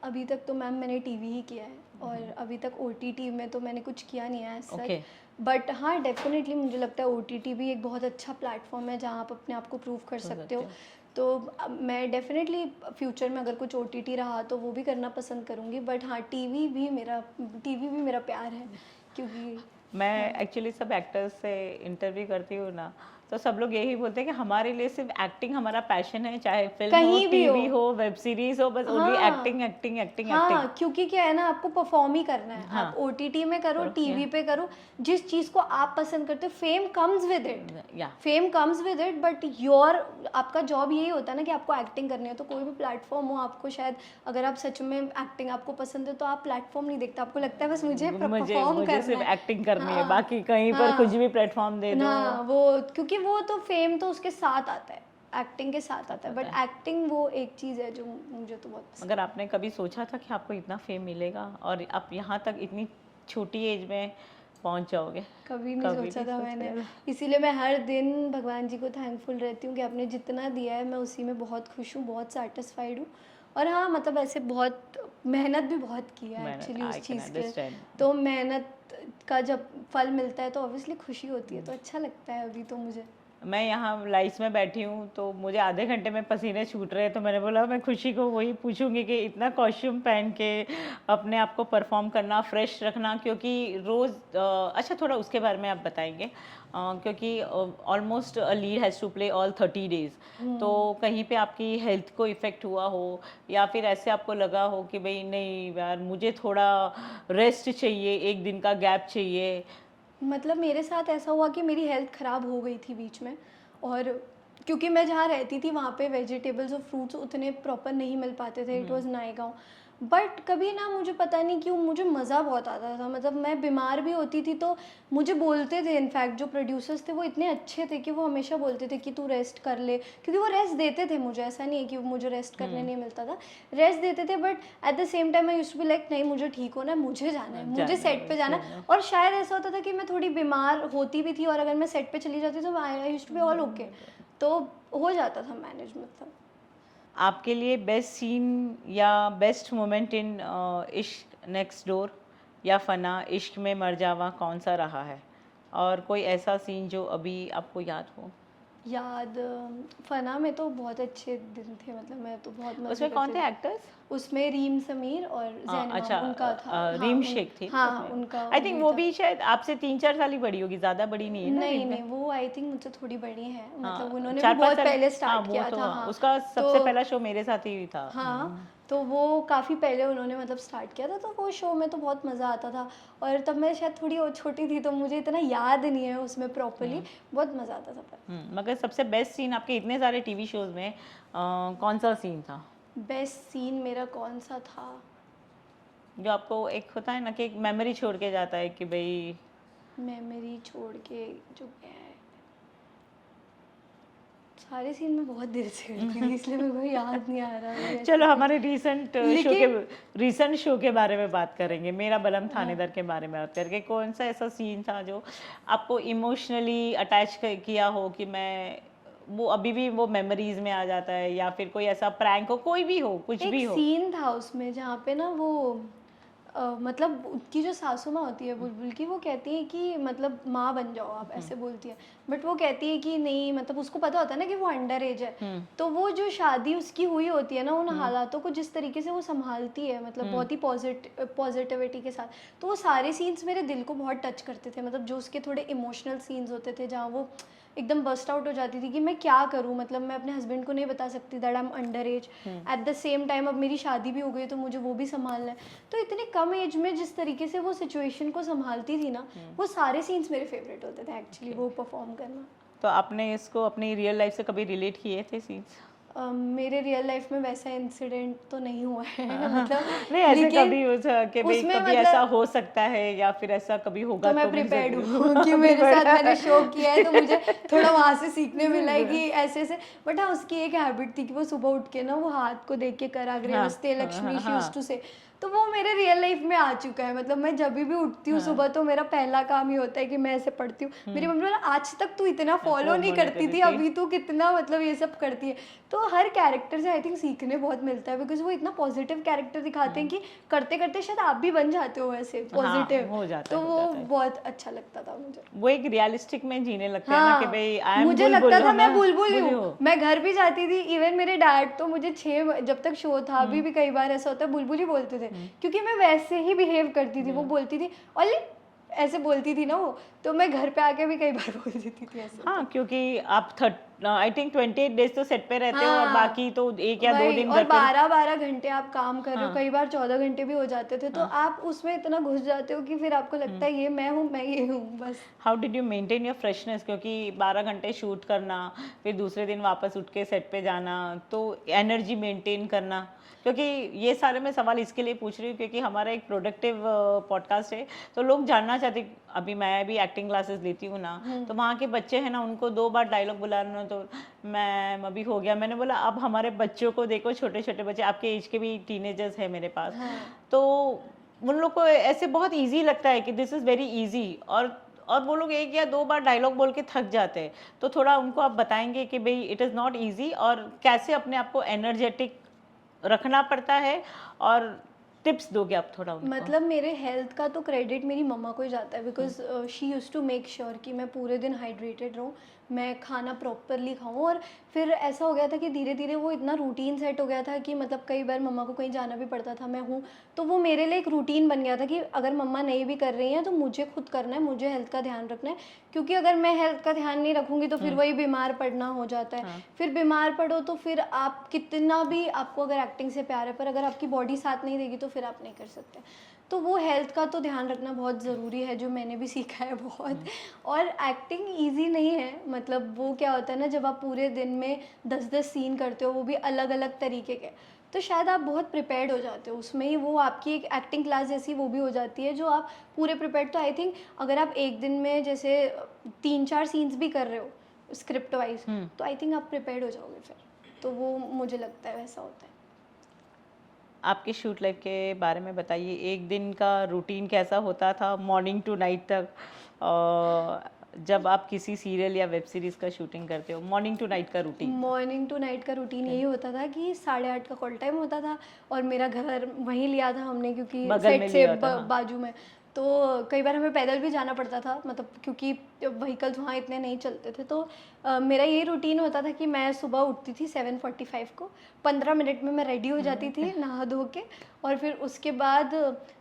अभी तक तो मैम मैंने टीवी ही किया है, और अभी तक OTT में तो मैंने कुछ किया नहीं है सच। ओके। बट हाँ, डेफिनेटली मुझे लगता है OTT भी एक बहुत अच्छा प्लेटफॉर्म है जहाँ आप अपने आप को प्रूव कर सकते हो। तो मैं डेफिनेटली फ्यूचर में अगर कुछ OTT रहा तो वो भी करना पसंद करूँगी, बट हाँ, टीवी भी मेरा प्यार है, क्योंकि मैं एक्चुअली सब एक्टर्स से इंटरव्यू करती हूँ ना, तो सब लोग यही बोलते हैं कि हमारे लिए सिर्फ एक्टिंग हमारा पैशन है, चाहे फिल्म हो, कहीं भी टीवी हो। हो, वेब सीरीज हो, बस ओनली हाँ। एक्टिंग एक्टिंग एक्टिंग हाँ, एक्टिंग। क्योंकि क्या है ना, आपको परफॉर्म ही करना है। हाँ। आप OTT में करो, करो, टीवी पे करो, जिस चीज़ को आप पसंद करते हो, फेम कम्स विद इट, या fame comes with it, but your आपका जॉब यही होता है ना कि आपको एक्टिंग करनी है। तो कोई भी प्लेटफॉर्म हो, आपको शायद अगर आप सच में एक्टिंग आपको पसंद है तो आप प्लेटफॉर्म नहीं देखते, आपको लगता है बस मुझे परफॉर्म मुझे करना सिर्फ है। एक्टिंग करनी है, हाँ, बाकी कहीं पर हाँ, कुछ भी प्लेटफॉर्म दे दो। हाँ, वो क्योंकि वो तो फेम तो उसके साथ आता है, एक्टिंग के साथ आता है, बट एक्टिंग वो एक चीज़ है जो मुझे तो बहुत पसंद अगर आपने कभी सोचा था कि आपको इतना फेम मिलेगा और आप यहाँ तक इतनी छोटी एज में पहुँच जाओगे? कभी नहीं सोचा था मैंने, इसीलिए मैं हर दिन भगवान जी को थैंकफुल रहती हूँ कि आपने जितना दिया है मैं उसी में बहुत खुश हूँ, बहुत सेटिस्फाइड हूँ, और हाँ मतलब ऐसे बहुत मेहनत भी बहुत की है मेहनत, एक्चुअली उस I can चीज़ के, understand. तो मेहनत का जब फल मिलता है तो ऑब्वियसली खुशी होती है, तो अच्छा लगता है अभी तो मुझे। मैं यहाँ लाइट्स में बैठी हूँ तो मुझे आधे घंटे में पसीने छूट रहे हैं, तो मैंने बोला मैं खुशी को वही पूछूंगी कि इतना कॉस्ट्यूम पहन के अपने आप को परफॉर्म करना, फ्रेश रखना, क्योंकि रोज़ अच्छा थोड़ा उसके बारे में आप बताएंगे, क्योंकि almost a lead has to play all 30 days, तो कहीं पे आपकी हेल्थ को इफ़ेक्ट हुआ हो या फिर ऐसे आपको लगा हो कि भाई नहीं यार मुझे थोड़ा रेस्ट चाहिए, एक दिन का गैप चाहिए? मतलब मेरे साथ ऐसा हुआ कि मेरी हेल्थ ख़राब हो गई थी बीच में, और क्योंकि मैं जहाँ रहती थी वहाँ पे वेजिटेबल्स और फ्रूट्स उतने प्रॉपर नहीं मिल पाते थे, इट वाज़ नायगांव। बट कभी ना मुझे पता नहीं क्यों मुझे मज़ा बहुत आता था, मतलब मैं बीमार भी होती थी तो मुझे बोलते थे, इनफैक्ट जो प्रोड्यूसर्स थे वो इतने अच्छे थे कि वो हमेशा बोलते थे कि तू रेस्ट कर ले, क्योंकि वो रेस्ट देते थे मुझे, ऐसा नहीं है कि मुझे रेस्ट करने नहीं मिलता था, रेस्ट देते थे, but at the same time I used to be like नहीं मुझे ठीक होना है, मुझे जाना है, मुझे सेट पे जाना है। और शायद ऐसा होता था कि मैं थोड़ी बीमार होती भी थी और अगर मैं सेट पे चली जाती तो I used to be all okay, तो हो जाता था मैनेज, मतलब। आपके लिए बेस्ट सीन या best moment in Ishq next door या फना इश्क में मर जावा कौन सा रहा है, और कोई ऐसा सीन जो अभी आपको याद हो? याद फना में तो बहुत अच्छे दिन थे, मतलब मैं तो बहुत मज़े उसमें कौन करती थे थी। एक्टर्स? उसमें रीम समीर और जैन अच्छा, इमाम उनका था, हाँ रीम शेख थी ना हाँ उसमें? उनका आई थिंक वही वो था। भी शायद आपसे 3-4 साल ही बड़ी होगी, ज़्यादा बड़ी नहीं है ना नहीं रीम नहीं में? वो आई थिंक मुझसे थोड़ी बड़ी है, मतलब हाँ, उन्होंने भी 4-5 बहुत साल। पहले हाँ, स्टार्ट वो किया तो था, हाँ, हाँ। उसका तो सबसे पहला शो मेरे साथ ही था। हाँ, तो वो काफ़ी पहले उन्होंने मतलब स्टार्ट किया था, तो वो शो में तो बहुत मज़ा आता था, और तब मैं शायद थोड़ी और छोटी थी तो मुझे इतना याद नहीं है उसमें प्रॉपर्ली, बहुत मज़ा आता था पर। मगर सबसे बेस्ट सीन आपके इतने सारे टीवी शोज में कौन सा सीन था बेस्ट सीन मेरा कौन सा था? जो आपको एक होता है ना कि एक मेमोरी छोड़ के जाता है कि भाई? मेमोरी छोड़ के जो गया है, सारे सीन मैं बहुत देर से करती थी इसलिए मेरे को याद नहीं आ रहा अभी ऐसे चलो कुछ। हमारे लेकिन रीसेंट शो के बारे में बात करेंगे, मेरा बलम हाँ थानेदार के बारे में बात करके, कौन सा ऐसा सीन था जो आपको इमोशनली अटैच किया हो कि मैं वो अभी भी वो मेमोरीज में आ जाता है, या फिर कोई ऐसा प्रैंक हो, कोई भी हो, कुछ एक भी हो? सीन था उसमें जहाँ पे ना वो मतलब उनकी जो सासू माँ होती है बुलबुल की, वो कहती है कि मतलब माँ बन जाओ आप, ऐसे बोलती है, बट वो कहती है कि नहीं, मतलब उसको पता होता है ना कि वो अंडर एज है, तो वो जो शादी उसकी हुई होती है ना, उन हालातों को जिस तरीके से वो संभालती है, मतलब बहुत ही पॉजिटिविटी के साथ, तो वो सारे सीन्स मेरे दिल को बहुत टच करते थे, मतलब जो उसके थोड़े इमोशनल सीन्स होते थे जहाँ वो एकदम बस्ट आउट हो जाती थी कि मैं क्या करूँ, मतलब मैं अपने हस्बैंड को नहीं बता सकती that I am under as, eight the same time अब मेरी शादी भी हो गई तो मुझे वो भी संभालना है, तो इतने कम एज में जिस तरीके से वो सिचुएशन को संभालती थी ना, वो सारे सीन्स मेरे फेवरेट होते थे एक्चुअली, वो परफॉर्म करना। तो आपने इसको अपनी रियल लाइफ से कभी रिलेट किए थे सीन्स? मेरे रियल लाइफ में वैसा इंसिडेंट तो नहीं हुआ है मतलब, नहीं, ऐसे लेकिन कभी कि भाई उसमें कभी ऐसा मतलब हो सकता है या फिर ऐसा कभी होगा तो मैं मेरे साथ प्रिपेयर्ड भी हूँ कि मेरे साथ मैंने शो किया है तो मुझे थोड़ा वहाँ से सीखने मिला है कि ऐसे ऐसे, बट हाँ उसकी एक हैबिट थी कि वो सुबह उठ के ना वो हाथ को देख के कराग्रे हाँ, नमस्ते हाँ, लक्ष्मी शी हाँ, टू से, तो वो मेरे रियल लाइफ में आ चुका है, मतलब मैं जब भी उठती हूँ सुबह तो मेरा पहला काम ही होता है कि मैं ऐसे पढ़ती हूँ। मेरी मम्मी बोला आज तक तू इतना फॉलो नहीं करती थी, अभी तू कितना मतलब ये सब करती है, तो हर कैरेक्टर से आई थिंक सीखने बहुत मिलता है, बिकॉज वो इतना पॉजिटिव कैरेक्टर दिखाते हैं कि करते करते शायद आप भी बन जाते हो ऐसे हाँ, पॉजिटिव, हो जाता तो है, हो वो जाता है। बहुत अच्छा लगता था मुझे। वो एक रियलिस्टिक में जीने लगते हैं ना कि हाँ, भाई आई एम मुझे बुलबुल, लगता था मैं हमें बुलबुल ही बुलबुल हूँ, हो। मैं घर भी जाती थी, इवन मेरे डैड तो मुझे जब तक शो था अभी भी कई बार ऐसा होता है बुलबुल ही बोलते थे, क्योंकि मैं वैसे ही बिहेव करती थी, वो बोलती थी ओली ऐसे बोलती थी ना वो, तो मैं घर पे आके भी कई बार बोल देती थी ऐसे, हाँ, क्योंकि आप आई थिंक 28 डेज तो सेट पे रहते हो और हाँ बाकी तो 1 या 2 वही, दिन और घर पे। 12-12 घंटे आप काम कर रहे हो, हाँ, कई बार 14 घंटे भी हो जाते थे, तो आप उसमें इतना घुस जाते हो कि फिर आपको लगता है ये मैं हूँ, मैं ये हूँ बस। How did you maintain your freshness, क्योंकि 12 घंटे शूट करना, फिर दूसरे दिन वापस उठ के सेट पे जाना, तो एनर्जी मेंटेन करना, क्योंकि ये सारे मैं सवाल इसके लिए पूछ रही हूँ क्योंकि हमारा एक प्रोडक्टिव पॉडकास्ट है, तो लोग जानना चाहते, अभी मैं भी एक्टिंग क्लासेस लेती हूँ ना, तो वहाँ के बच्चे हैं ना, उनको 2 बार डायलॉग बुलाना तो मैम अभी हो गया, मैंने बोला अब हमारे बच्चों को देखो, छोटे छोटे बच्चे आपके एज के भी टीनेजर्स हैं मेरे पास, हाँ तो उन लोग को ऐसे बहुत इजी लगता है कि दिस इज़ वेरी इजी, और वो लोग 1 या 2 बार डायलॉग बोल के थक जाते हैं, तो थोड़ा उनको आप बताएंगे कि भाई इट इज़ नॉट इजी और कैसे अपने आप को एनर्जेटिक रखना पड़ता है, और टिप्स दोगे आप थोड़ा उनको? मतलब मेरे हेल्थ का तो क्रेडिट मेरी मम्मा को ही जाता है, because she use to make sure कि मैं पूरे दिन हाइड्रेटेड रहूँ, मैं खाना प्रॉपरली खाऊं। और फिर ऐसा हो गया था कि धीरे धीरे वो इतना रूटीन सेट हो गया था कि मतलब कई बार मम्मा को कहीं जाना भी पड़ता था, मैं हूँ, तो वो मेरे लिए एक रूटीन बन गया था कि अगर मम्मा नहीं भी कर रही हैं तो मुझे खुद करना है, मुझे हेल्थ का ध्यान रखना है। क्योंकि अगर मैं हेल्थ का ध्यान नहीं रखूँगी तो फिर वही बीमार पड़ना हो जाता है। हाँ। फिर बीमार पड़ो तो फिर आप कितना भी, आपको अगर एक्टिंग से प्यार है पर अगर आपकी बॉडी साथ नहीं देगी तो फिर आप नहीं कर सकते। तो वो हेल्थ का तो ध्यान रखना बहुत ज़रूरी है, जो मैंने भी सीखा है बहुत। और एक्टिंग इजी नहीं है, मतलब वो क्या होता है ना, जब आप पूरे दिन में 10-10 सीन करते हो, वो भी अलग अलग तरीके के, तो शायद आप बहुत प्रिपेयर्ड हो जाते हो उसमें ही, वो आपकी एक एक्टिंग क्लास जैसी वो भी हो जाती है जो आप पूरे प्रिपेयर्ड। तो आई थिंक अगर आप एक दिन में जैसे 3-4 सीन्स भी कर रहे हो स्क्रिप्ट वाइज, तो आई थिंक आप प्रिपेयर्ड हो जाओगे फिर, तो वो मुझे लगता है वैसा होता है। आपके शूट लाइफ के बारे में बताइए, एक दिन का रूटीन कैसा होता था मॉर्निंग टू नाइट तक? जब आप किसी सीरियल या वेब सीरीज का शूटिंग करते हो, मॉर्निंग टू नाइट का रूटीन? मॉर्निंग टू नाइट का रूटीन यही होता था कि 8:30 का कॉल टाइम होता था, और मेरा घर वहीं लिया था हमने, क्योंकि बगल सेट में से लिया था, हाँ। बाजू में। तो कई बार हमें पैदल भी जाना पड़ता था, मतलब क्योंकि व्हीकल्स वहाँ इतने नहीं चलते थे। तो मेरा ये रूटीन होता था कि मैं सुबह उठती थी 7:45 को, 15 मिनट में मैं रेडी हो जाती थी नहा धो के, और फिर उसके बाद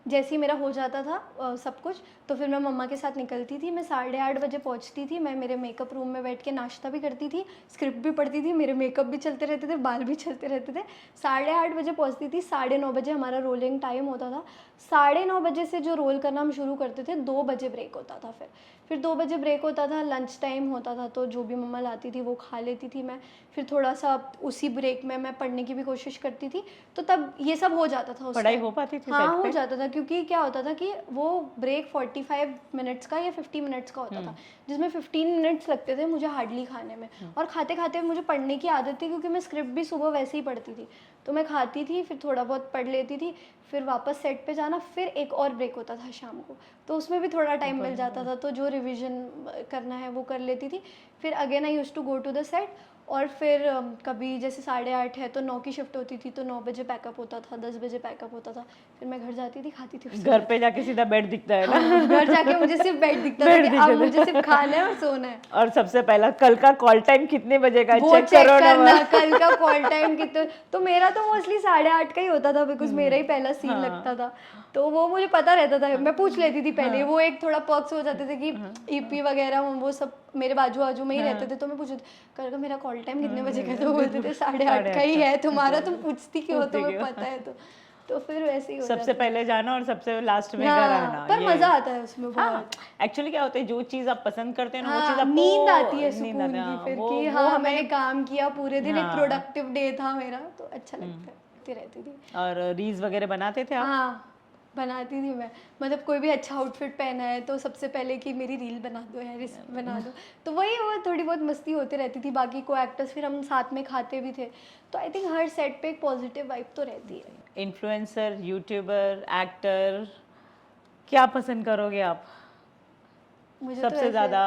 जैसे ही मेरा हो जाता था सब कुछ, तो फिर मैं मम्मा के साथ निकलती थी। मैं 8:30 बजे पहुंचती थी, मैं मेरे मेकअप रूम में बैठ के नाश्ता भी करती थी, स्क्रिप्ट भी पढ़ती थी, मेरे मेकअप भी चलते रहते थे, बाल भी चलते रहते थे। 8:30 बजे पहुंचती थी, 9:30 बजे हमारा रोलिंग टाइम होता था। 9:30 बजे से जो रोल करना हम शुरू करते थे, 2 बजे ब्रेक होता था। फिर 2 बजे ब्रेक होता था, लंच टाइम होता था, तो जो भी मम्मा लाती थी वो खा लेती थी मैं। फिर थोड़ा सा उसी ब्रेक में मैं पढ़ने की भी कोशिश करती थी, तो तब ये सब हो जाता था उस पढ़ाई टाइम। हो पाती थी हाँ, सेट हो पे? जाता था, क्योंकि क्या होता था कि वो ब्रेक 45 मिनट्स का या 50 मिनट्स का होता था, जिसमें 15 मिनट्स लगते थे मुझे हार्डली खाने में। और खाते खाते मुझे पढ़ने की आदत थी, क्योंकि मैं स्क्रिप्ट भी सुबह वैसे ही पढ़ती थी, तो मैं खाती थी, फिर थोड़ा बहुत पढ़ लेती थी, फिर वापस सेट पे जाना, फिर एक और ब्रेक होता था शाम को, तो उसमें भी थोड़ा टाइम मिल जाता था, तो जो रिवीजन करना है वो कर लेती थी। फिर again I used to go to the set, और फिर कभी जैसे 8:30 है तो 9 की शिफ्ट होती थी, तो 9 बजे पैकअप होता था, 10 बजे पैकअप होता था, फिर मैं घर जाती थी, खाती थी, फिर सो घर जाती पे जाके सीधा बेड दिखता है थी। हाँ, ना? घर जाके मुझे सिर्फ बेड दिखता था बेड कि दिखता अब था। मुझे सिर्फ खाना है और सोना है। और सबसे पहला कल का कॉल टाइम कितने बजे का, वो चेक चेक करो ना। करना कल का कॉल टाइम कितना, तो मेरा तो मोस्टली 8:30 का ही होता था, बिकॉज मेरा ही पहला सीन हाँ। लगता था, तो वो मुझे पता रहता था, मैं पूछ लेती थी पहले। वो एक थोड़ा पर्क्स हो जाते थे कि ईपी वगैरह वो सब मेरे बाजू बाजू में ही रहते थे, तो मैं पूछती कल का मेरा कॉल टाइम कितने बजे का, तो बोलते थे 8:30 का ही है तुम्हारा, तुम पूछती क्यों हो, तुम्हें पता है तो फिर वैसे ही हो सबसे जाता पहले जाना और सबसे लास्ट में था। घर हाँ, आना, पर ये मजा आता है उसमें हाँ। बहुत। एक्चुअली क्या होता है, जो चीज आप पसंद करते हैं ना, वो हाँ, चीज आपको नींद आती है नींद सुकून आती है, की हाँ, फिर वो कि वो हाँ हमें। मैंने काम किया पूरे दिन, एक हाँ। प्रोडक्टिव डे था मेरा, तो अच्छा लगती रहती थी। और रील्स वगैरह बनाते थे आप? हाँ, बनाती थी मैं, मतलब कोई भी अच्छा आउटफिट पहना है तो सबसे पहले कि मेरी रील बना दो यार, इस बना दो, तो वही वो थोड़ी बहुत मस्ती होती रहती थी। बाकी को एक्टर्स फिर हम साथ में खाते भी थे, तो आई थिंक हर सेट पे एक पॉजिटिव वाइब तो रहती है। इन्फ्लुएंसर, यूट्यूबर, एक्टर, क्या पसंद करोगे आप मुझे तो सबसे ऐसे ज्यादा?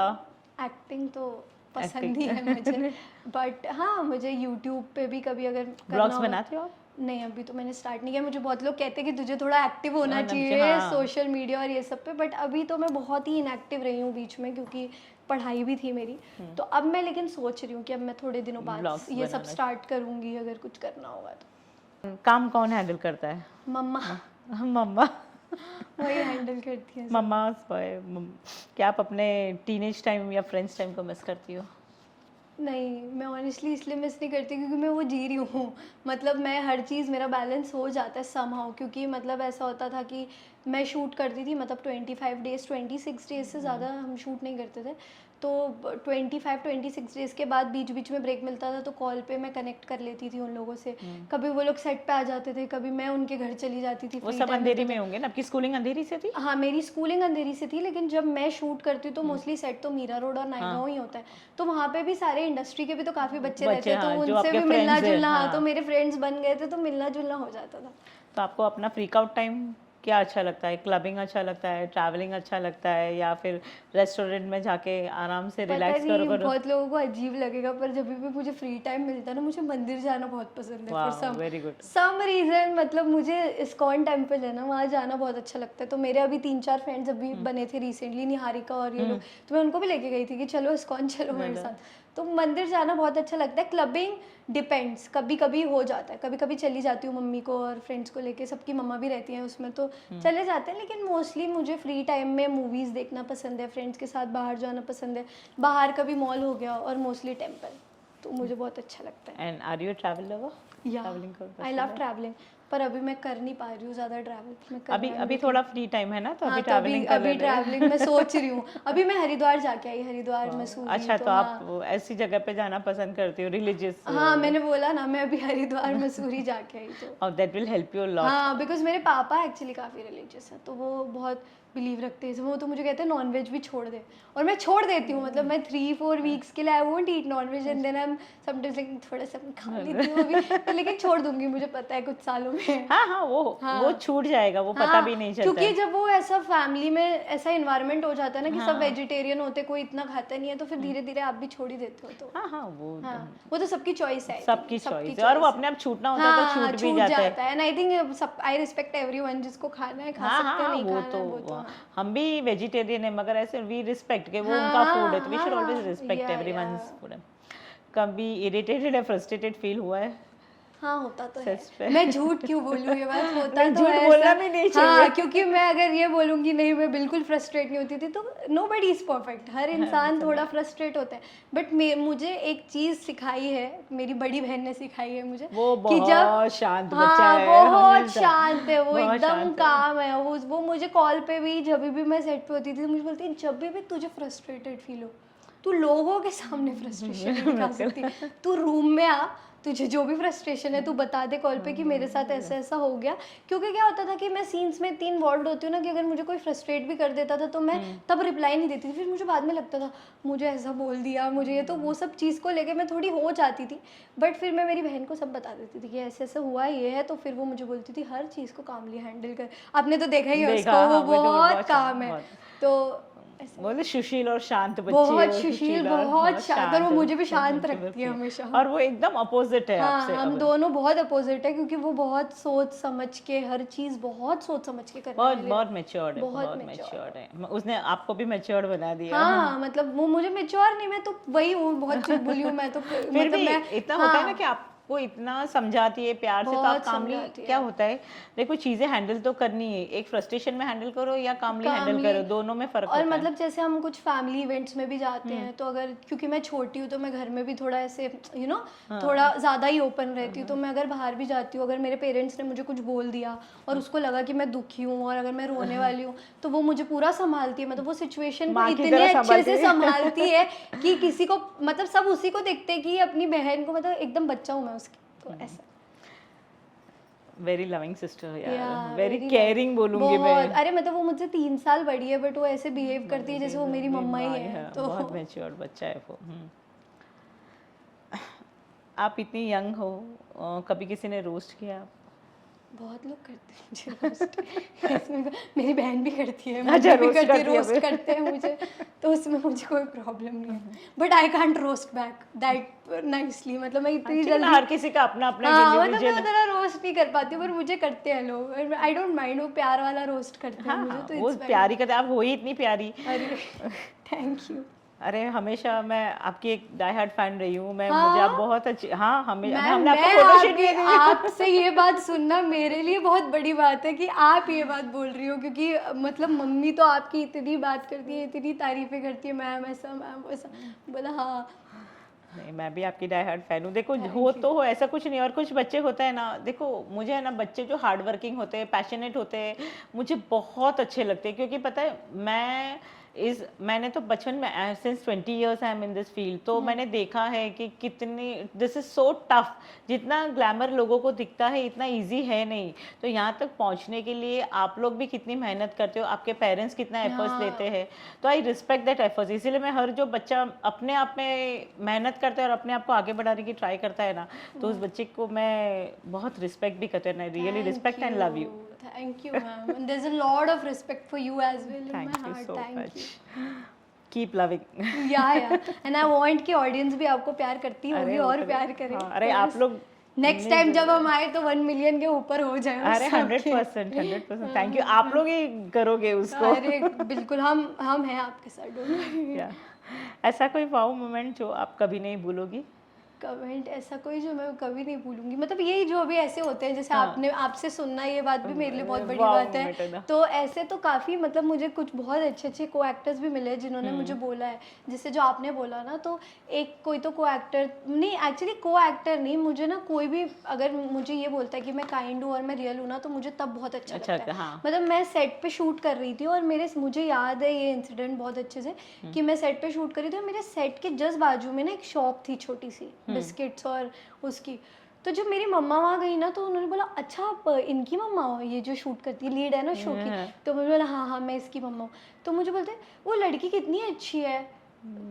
एक्टिंग तो पसंद ही एक्टिंग। है मुझे, बट हाँ मुझे यूट्यूब पे भी कभी अगर करना ब्लॉग्स होगा। बनाते हो आप? नहीं, अभी तो मैंने स्टार्ट नहीं किया। मुझे बहुत लोग कहते हैं कि तुझे थोड़ा एक्टिव होना चाहिए हाँ। सोशल मीडिया और ये सब पे, बट अभी तो मैं बहुत ही इनएक्टिव रही हूँ बीच में, क्योंकि पढ़ाई भी थी मेरी। तो अब मैं लेकिन सोच रही हूँ कि अब मैं थोड़े दिनों बाद ब्लॉग्स ये सब बनाना। स्टार्ट करूँगी अगर कुछ करना होगा तो। काम कौन हैंडल करता है? मम्मा मम्मा। वही हैंडल करती है सब। मम्मा। क्या आप अपने टीनेज टाइम या फ्रेंड्स टाइम को मिस करती हो? नहीं, मैं ऑनेस्टली इसलिए मिस नहीं करती क्योंकि मैं वो जी रही हूँ। मतलब मैं हर चीज़ मेरा बैलेंस हो जाता है समहाउ, क्योंकि मतलब ऐसा होता था कि मैं शूट करती थी, मतलब 25 डेज़ 26 डेज़ से ज़्यादा हम शूट नहीं करते थे। तो 25-26 डेज़ के बाद बीच बीच में ब्रेक मिलता था, तो कॉल पे मैं कनेक्ट कर लेती थी उन लोगों से। कभी वो लोग सेट पे आ जाते थे, कभी मैं उनके घर चली जाती थी। वो फ्री सब टाइम अंधेरी मिलता में था। होंगे ना? आपकी स्कूलिंग अंधेरी से थी? हाँ, मेरी स्कूलिंग अंधेरी से थी, लेकिन जब मैं शूट करती हूँ तो मोस्टली सेट तो मीरा रोड और नाइगांव ही होता है। तो वहाँ पे भी सारे इंडस्ट्री के भी तो काफ़ी बच्चे रहते हैं, तो हाँ, जो उनसे आपके भी मिलना फ्रेंड्स हैं, जुलना, हाँ, हाँ। तो मेरे फ्रेंड्स बन गए थे, तो मिलना जुलना हो जाता था। तो आपको अपना फ्रीक आउट टाइम क्या अच्छा लगता है? क्लबिंग अच्छा लगता है, ट्रैवलिंग अच्छा लगता है, या फिर रेस्टोरेंट में जाके आराम से पता रिलैक्स नहीं करो? बहुत लोगों को अजीब लगेगा पर जब भी मुझे फ्री टाइम मिलता है ना मुझे मंदिर जाना बहुत पसंद है फॉर वाह, वेरी गुड। सम रीज़न मतलब मुझे इस्कॉन टेम्पल है ना वहाँ जाना बहुत अच्छा लगता है। तो मेरे अभी 3-4 फ्रेंड्स अभी बने थे रिसेंटली, निहारिका और ये लोग, तो मैं उनको भी लेके गई थी कि चलो इस्कॉन चलो मेरे साथ। तो मंदिर जाना बहुत अच्छा लगता है। क्लबिंग डिपेंड्स, कभी कभी हो जाता है, कभी कभी चली जाती हूँ मम्मी को और फ्रेंड्स को लेके, सबकी मम्मा भी रहती हैं उसमें तो चले जाते हैं। लेकिन मोस्टली मुझे फ्री टाइम में मूवीज़ देखना पसंद है, फ्रेंड्स के साथ बाहर जाना पसंद है। बाहर कभी मॉल हो गया और मोस्टली टेम्पल, तो मुझे बहुत अच्छा लगता है। And are you travel lover? या ट्रैवलिंग को आई पसंद लव है? ट्रैवलिंग, पर अभी मैं कर नहीं पा रही हूँ ज़्यादा ट्रैवल, मैं अभी करना अभी नहीं थोड़ा फ्री टाइम है ना, तो हाँ अभी तो अभी ट्रैवलिंग कर अभी ले ट्रैवलिंग मैं सोच रही हूँ। अभी मैं हरिद्वार जाके आई, हरिद्वार मसूरी, अच्छा, तो तो आप हाँ ऐसी जगह पे जाना पसंद करती हो, रिलीजियस? हाँ मैंने बोला ना मैं अभी हरिद्वार मसूरी जाके आई तो और that will help you lot. हाँ बिकॉज मेरे पापा एक्चुअली काफ़ी रिलीजियस है, तो वो बहुत बिलीव रखते हैं। वो तो मुझे कहते हैं नॉन वेज भी छोड़ दे, और मैं छोड़ देती हूँ। मतलब मैं 3-4 वीक्स के लिए I won't eat non veg and then I am sometimes like थोड़ा सा खा लेती हूँ अभी, तो लेकिन छोड़ दूंगी मुझे पता है कुछ सालों में। हाँ हाँ, वो हाँ छूट जाएगा, वो पता भी नहीं चलता क्योंकि है। जब वो ऐसा फैमिली में ऐसा इन्वायरमेंट हो जाता है ना कि सब हाँ वेजिटेरियन होते, कोई इतना खाता नहीं है, तो फिर धीरे धीरे आप भी छोड़ ही देते हो। तो हाँ हाँ, वो हाँ वो तो सबकी चॉइस है, I सबकी think, सबकी चॉइस है, और वो चॉइस है। अपने आप छूटना होता है तो हाँ छूट भी जाता है। एंड आई थिंक सब आई रिस्पेक्ट एवरीवन, जिसको खाना है खा हाँ हाँ सकते हैं, हाँ, नहीं वो खाना तो है वो तो हाँ हम भी वेजिटेरियन है, मगर ऐसे वी रिस्पेक्ट के वो उनका फूड है, तो वी शुड हाँ ऑलवेज रिस्पेक्ट या एवरीवन्स फूड। कभी इरिटेटेड या फ्रस्ट्रेटेड फील हुआ है हाँ होता तो है। सच पे? मैं झूठ क्यों बोलूँ, ये बात होता नहीं, तो झूठ है बोलना ऐसा। भी नहीं हाँ चाहिए। क्योंकि मैं अगर ये बोलूँगी नहीं मैं बिल्कुल फ्रस्ट्रेट नहीं होती थी, तो नो बडी इज़ परफेक्ट, हर इंसान थोड़ा फ्रस्ट्रेट होता है। बट मुझे एक चीज़ सिखाई है, मेरी बड़ी बहन ने सिखाई है मुझे, वो कि जब बहुत शांत बच्चा हाँ है बहुत हमेशा, शांत है वो, बहुत एकदम शांत है। काम है वो मुझे कॉल पे भी जब भी मैं सेट पे होती थी मुझे बोलती है जब भी तुझे फ्रस्ट्रेटेड फील हो, तू लोगों के सामने फ्रस्ट्रेशन नहीं दिखा सकती, तू रूम में आ, तुझे जो भी फ्रस्ट्रेशन है तू बता दे कॉल पे कि मेरे साथ ऐसा ऐसा हो गया। क्योंकि क्या होता था कि मैं सीन्स में इतनी इन्वॉल्व होती हूँ ना कि अगर मुझे कोई फ्रस्ट्रेट भी कर देता था तो मैं तब रिप्लाई नहीं देती थी, फिर मुझे बाद में लगता था मुझे ऐसा बोल दिया मुझे ये, तो वो सब चीज़ को लेके मैं थोड़ी हो जाती थी। बट फिर मैं मेरी बहन को सब बता देती थी कि ऐसे ऐसे हुआ ये है, तो फिर वो मुझे बोलती थी हर चीज़ को कामली हैंडल कर, आपने तो देखा ही है देखा, उसको, वो हाँ, वो तो बहुत काम है। बहुत तो ऐसा बोले सुशील और शांत बच्ची है बहुत वो, सुशील सुशील और बहुत शांत, और वो मुझे भी शांत बच्ची रखती है बच्ची हमेशा। और वो एकदम अपोजिट है हाँ आपसे। हम अब दोनों बहुत अपोजिट है, क्योंकि वो बहुत सोच समझ के हर चीज़ बहुत सोच समझ के करने बहुत वाली बहुत मैच्योर्ड है, बहुत बहुत मैच्योर मैच्योर्ड है। उसने आपको भी मैच्योर्ड बना दिया। हाँ मतलब वो मुझे मैच्योर नहीं, मैं तो वही हूँ, बहुत चुलबुली हूँ मैं तो फिर मतलब भी मैं इतना होता है ना कि हाँ आपको इतना समझाती है प्यार से, तो आप बहुत कामली, समझाती क्या है होता है, देखो चीजें हैंडल तो करनी है, एक फ्रस्ट्रेशन में हैंडल करो या कामली हैंडल कामली। करो, दोनों में फर्क और होता है। मतलब जैसे हम कुछ फैमिली इवेंट्स में भी जाते हैं, तो अगर क्योंकि मैं छोटी हूँ तो मैं घर में भी थोड़ा ऐसे थोड़ा ज़्यादा ही ओपन रहती हूँ, तो मैं अगर बाहर भी जाती हूँ, अगर मेरे पेरेंट्स ने मुझे कुछ बोल दिया और उसको लगा कि मैं दुखी हूँ और अगर मैं रोने वाली हूँ, तो वो मुझे पूरा संभालती है, मतलब वो सिचुएशन को माँ की इतने तरह अच्छे संभालती से है। संभालती है कि किसी को मतलब सब उसी को देखते हैं कि अपनी बहन को, मतलब एकदम बच्चा हूँ मैं उसकी, तो ऐसा। वेरी लविंग सिस्टर या यार, वेरी वेरी केयरिंग बोलूंगी मैं। बहुत, अरे मतलब वो मुझसे 3 साल बड़ी है, बट वो ऐसे बिहेव करती है जैसे वो मेरी मम्मा ही है, तो बहुत मैच्योर्ड बच्चा है वो। आप इतनी यंग हो, कभी किसी ने रोस्ट किया? बहुत लोग करते हैं मुझे रोस्ट इसमें मेरी बहन भी करती है, अच्छा, मम्मी भी रोस्ट करती है, करती है रोस्ट फिर। करते हैं मुझे, तो उसमें मुझे कोई प्रॉब्लम नहीं है, but I can't roast back that nicely, मतलब मैं इतनी ठीक है ना, जल्दी हर किसी का अपना अपना हाँ मतलब मैं इंडिविजुअल। उतना रोस्ट नहीं कर पाती हूँ, पर मुझे करते हैं लोग, आई डोंट माइंड, वो प्यार वाला रोस्ट करते हैं हाँ मुझे, हाँ, तो वो इट्स प्यारी करते, आप हो ही इतनी प्यारी। अरे थैंक यू। अरे हमेशा मैं आपकी एक डाई हार्ट फैन रही हूँ मैं, मुझे आप हाँ बहुत अच्छी, हाँ हमें हमने मैं आपको फोटोशूट भी दी। आपसे ये बात सुनना मेरे लिए बहुत बड़ी बात है कि आप ये बात बोल रही हो, क्योंकि मतलब मम्मी तो आपकी इतनी बात करती है, इतनी तारीफें करती है, मैम ऐसा मैम वैसा, बोला हाँ। नहीं, मैं भी आपकी डाई हार्ट फैन हूँ। देखो Thank हो you. तो हो, ऐसा कुछ नहीं। और कुछ बच्चे होते हैं ना, देखो मुझे है ना, बच्चे जो हार्ड वर्किंग होते हैं, पैशनेट होते हैं, मुझे बहुत अच्छे लगते हैं। क्योंकि पता है मैंने तो बचपन में since 20 years I am in this field, तो मैंने देखा है कि कितनी दिस इज सो टफ। जितना ग्लैमर लोगों को दिखता है इतना इजी है नहीं। तो यहाँ तक पहुँचने के लिए आप लोग भी कितनी मेहनत करते हो, आपके पेरेंट्स कितना एफर्ट्स लेते हैं, तो आई रिस्पेक्ट दैट एफर्ट्स। इसीलिए मैं हर जो बच्चा अपने आप में मेहनत करता है और अपने आप को आगे बढ़ाने की ट्राई करता है ना, तो उस बच्चे को मैं बहुत रिस्पेक्ट भी करती हूँ। I really respect and love you. Thank you, ma'am. And there's a lot of respect for you as well in my thank you heart. So Thank much, you. Keep loving. Yeah. And I want कि audience भी आपको प्यार करती होगी अरे और वो तो- प्यार करे। हाँ, अरे आप लोग नेक्स्ट टाइम जब हम आए तो 1 मिलियन के ऊपर हो जाए उस अरे सबके। 100% थैंक यू, आप लोग ही करोगे उसको। अरे बिल्कुल, हम हैं आपके साथ, डोंट वरी। या ऐसा कोई वाओ मोमेंट जो आप कभी नहीं भूलोगी? कमेंट ऐसा कोई जो मैं कभी नहीं भूलूंगी, मतलब यही जो अभी ऐसे होते हैं जैसे हाँ। आपने आपसे सुनना, ये बात भी मेरे लिए बहुत बड़ी वाव बात मोमेंट है है। ना। तो ऐसे तो काफ़ी, मतलब मुझे कुछ बहुत अच्छे अच्छे को एक्टर्स भी मिले जिन्होंने मुझे बोला है, जैसे जो आपने बोला ना, तो एक कोई तो को एक्टर नहीं, एक्चुअली को एक्टर नहीं, मुझे ना कोई भी अगर मुझे ये बोलता है कि मैं काइंड हूँ और मैं रियल हूँ ना, तो मुझे तब बहुत अच्छा लगता है। हाँ। मतलब मैं सेट पे शूट कर रही थी और मुझे याद है ये इंसिडेंट बहुत अच्छे से कि मैं सेट पे शूट कर रही थी और मेरे सेट के जस्ट बाजू में ना एक शॉप थी छोटी सी, बिस्किट्स और उसकी। तो जब मेरी मम्मा वहाँ गई ना, तो उन्होंने बोला अच्छा आप इनकी मम्मा हो, ये जो शूट करती है, लीड है ना शो की। तो मैंने बोला हाँ मैं इसकी मम्मा हूँ। तो मुझे बोलते वो लड़की कितनी अच्छी है,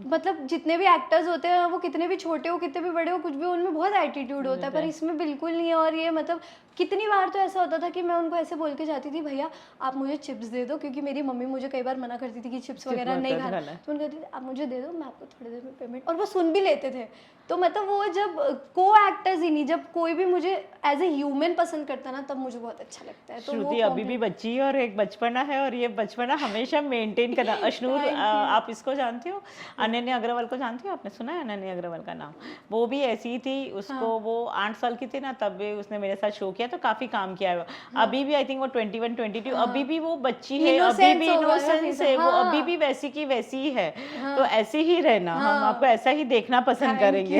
मतलब जितने भी एक्टर्स होते हैं वो कितने भी छोटे हो कितने भी बड़े हो कुछ भी, उनमें बहुत एटीट्यूड होता है, पर इसमें बिल्कुल नहीं है। और ये मतलब कितनी बार तो ऐसा होता था कि मैं उनको ऐसे बोल के जाती थी भैया आप मुझे चिप्स दे दो, क्योंकि मेरी मम्मी मुझे कई बार मना करती थी कि चिप्स वगैरह नहीं खाना, तो उनको कहती थी आप मुझे दे दो मैं आपको थोड़ी देर में पेमेंट, और वो सुन भी लेते थे। तो मतलब वो जब को एक्टर्स ही नहीं, जब कोई भी मुझे एज ए ह्यूमन पसंद करता है ना, तब मुझे बहुत अच्छा लगता है। तो श्रुति अभी भी बच्ची है और एक बचपना है, और ये बचपना हमेशा मेंटेन करना। अशनूर आप इसको जानती हो, अनन्या अग्रवाल को जानती हो? आपने सुना है अनन्या अग्रवाल का नाम? वो भी ऐसी ही थी, उसको वो 8 साल की थी ना तब भी उसने मेरे साथ शो किया, तो काफी काम किया है। अभी भी आई थिंक वो 21-22, अभी भी वो बच्ची है, अभी भी इनोसेंस है, वो अभी भी वैसी की वैसी ही है। तो ऐसे ही रहना, हम आपको ऐसा ही देखना पसंद करेंगे।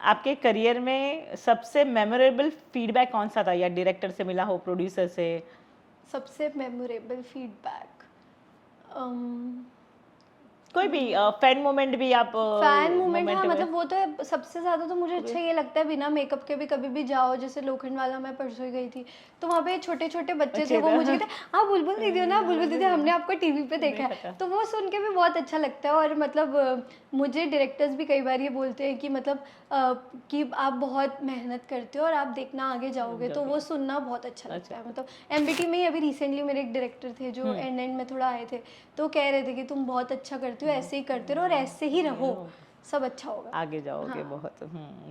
आपके करियर में सबसे मेमोरेबल फीडबैक कौन सा था, या डायरेक्टर से मिला हो, प्रोड्यूसर से? सबसे मेमोरेबल फीडबैक कोई भी फैन मोमेंट भी आप फैन मोमेंट, हाँ मतलब वो तो है। सबसे ज़्यादा तो मुझे अच्छा ये लगता है बिना मेकअप के भी कभी भी जाओ, जैसे लोखंड वाला मैं परसों ही गई थी, तो वहाँ पे छोटे छोटे बच्चे थे, वो मुझे कहते हाँ बुलबुल दीदी हो ना, बुलबुल दीदी हमने आपको टीवी पे देखा है, तो वो सुन के भी बहुत अच्छा लगता है। और मतलब मुझे डायरेक्टर्स भी कई बार ये बोलते हैं कि मतलब कि आप बहुत मेहनत करते हो और आप देखना आगे जाओगे, तो वो सुनना बहुत अच्छा लगता है। मतलब एमबीटी में ही अभी रिसेंटली मेरे एक डायरेक्टर थे जो एंड में थोड़ा आए थे, तो कह रहे थे कि तुम बहुत अच्छा करते हो, ऐसे ही करते रहो और ऐसे ही रहो, सब अच्छा होगा, आगे जाओगे। बहुत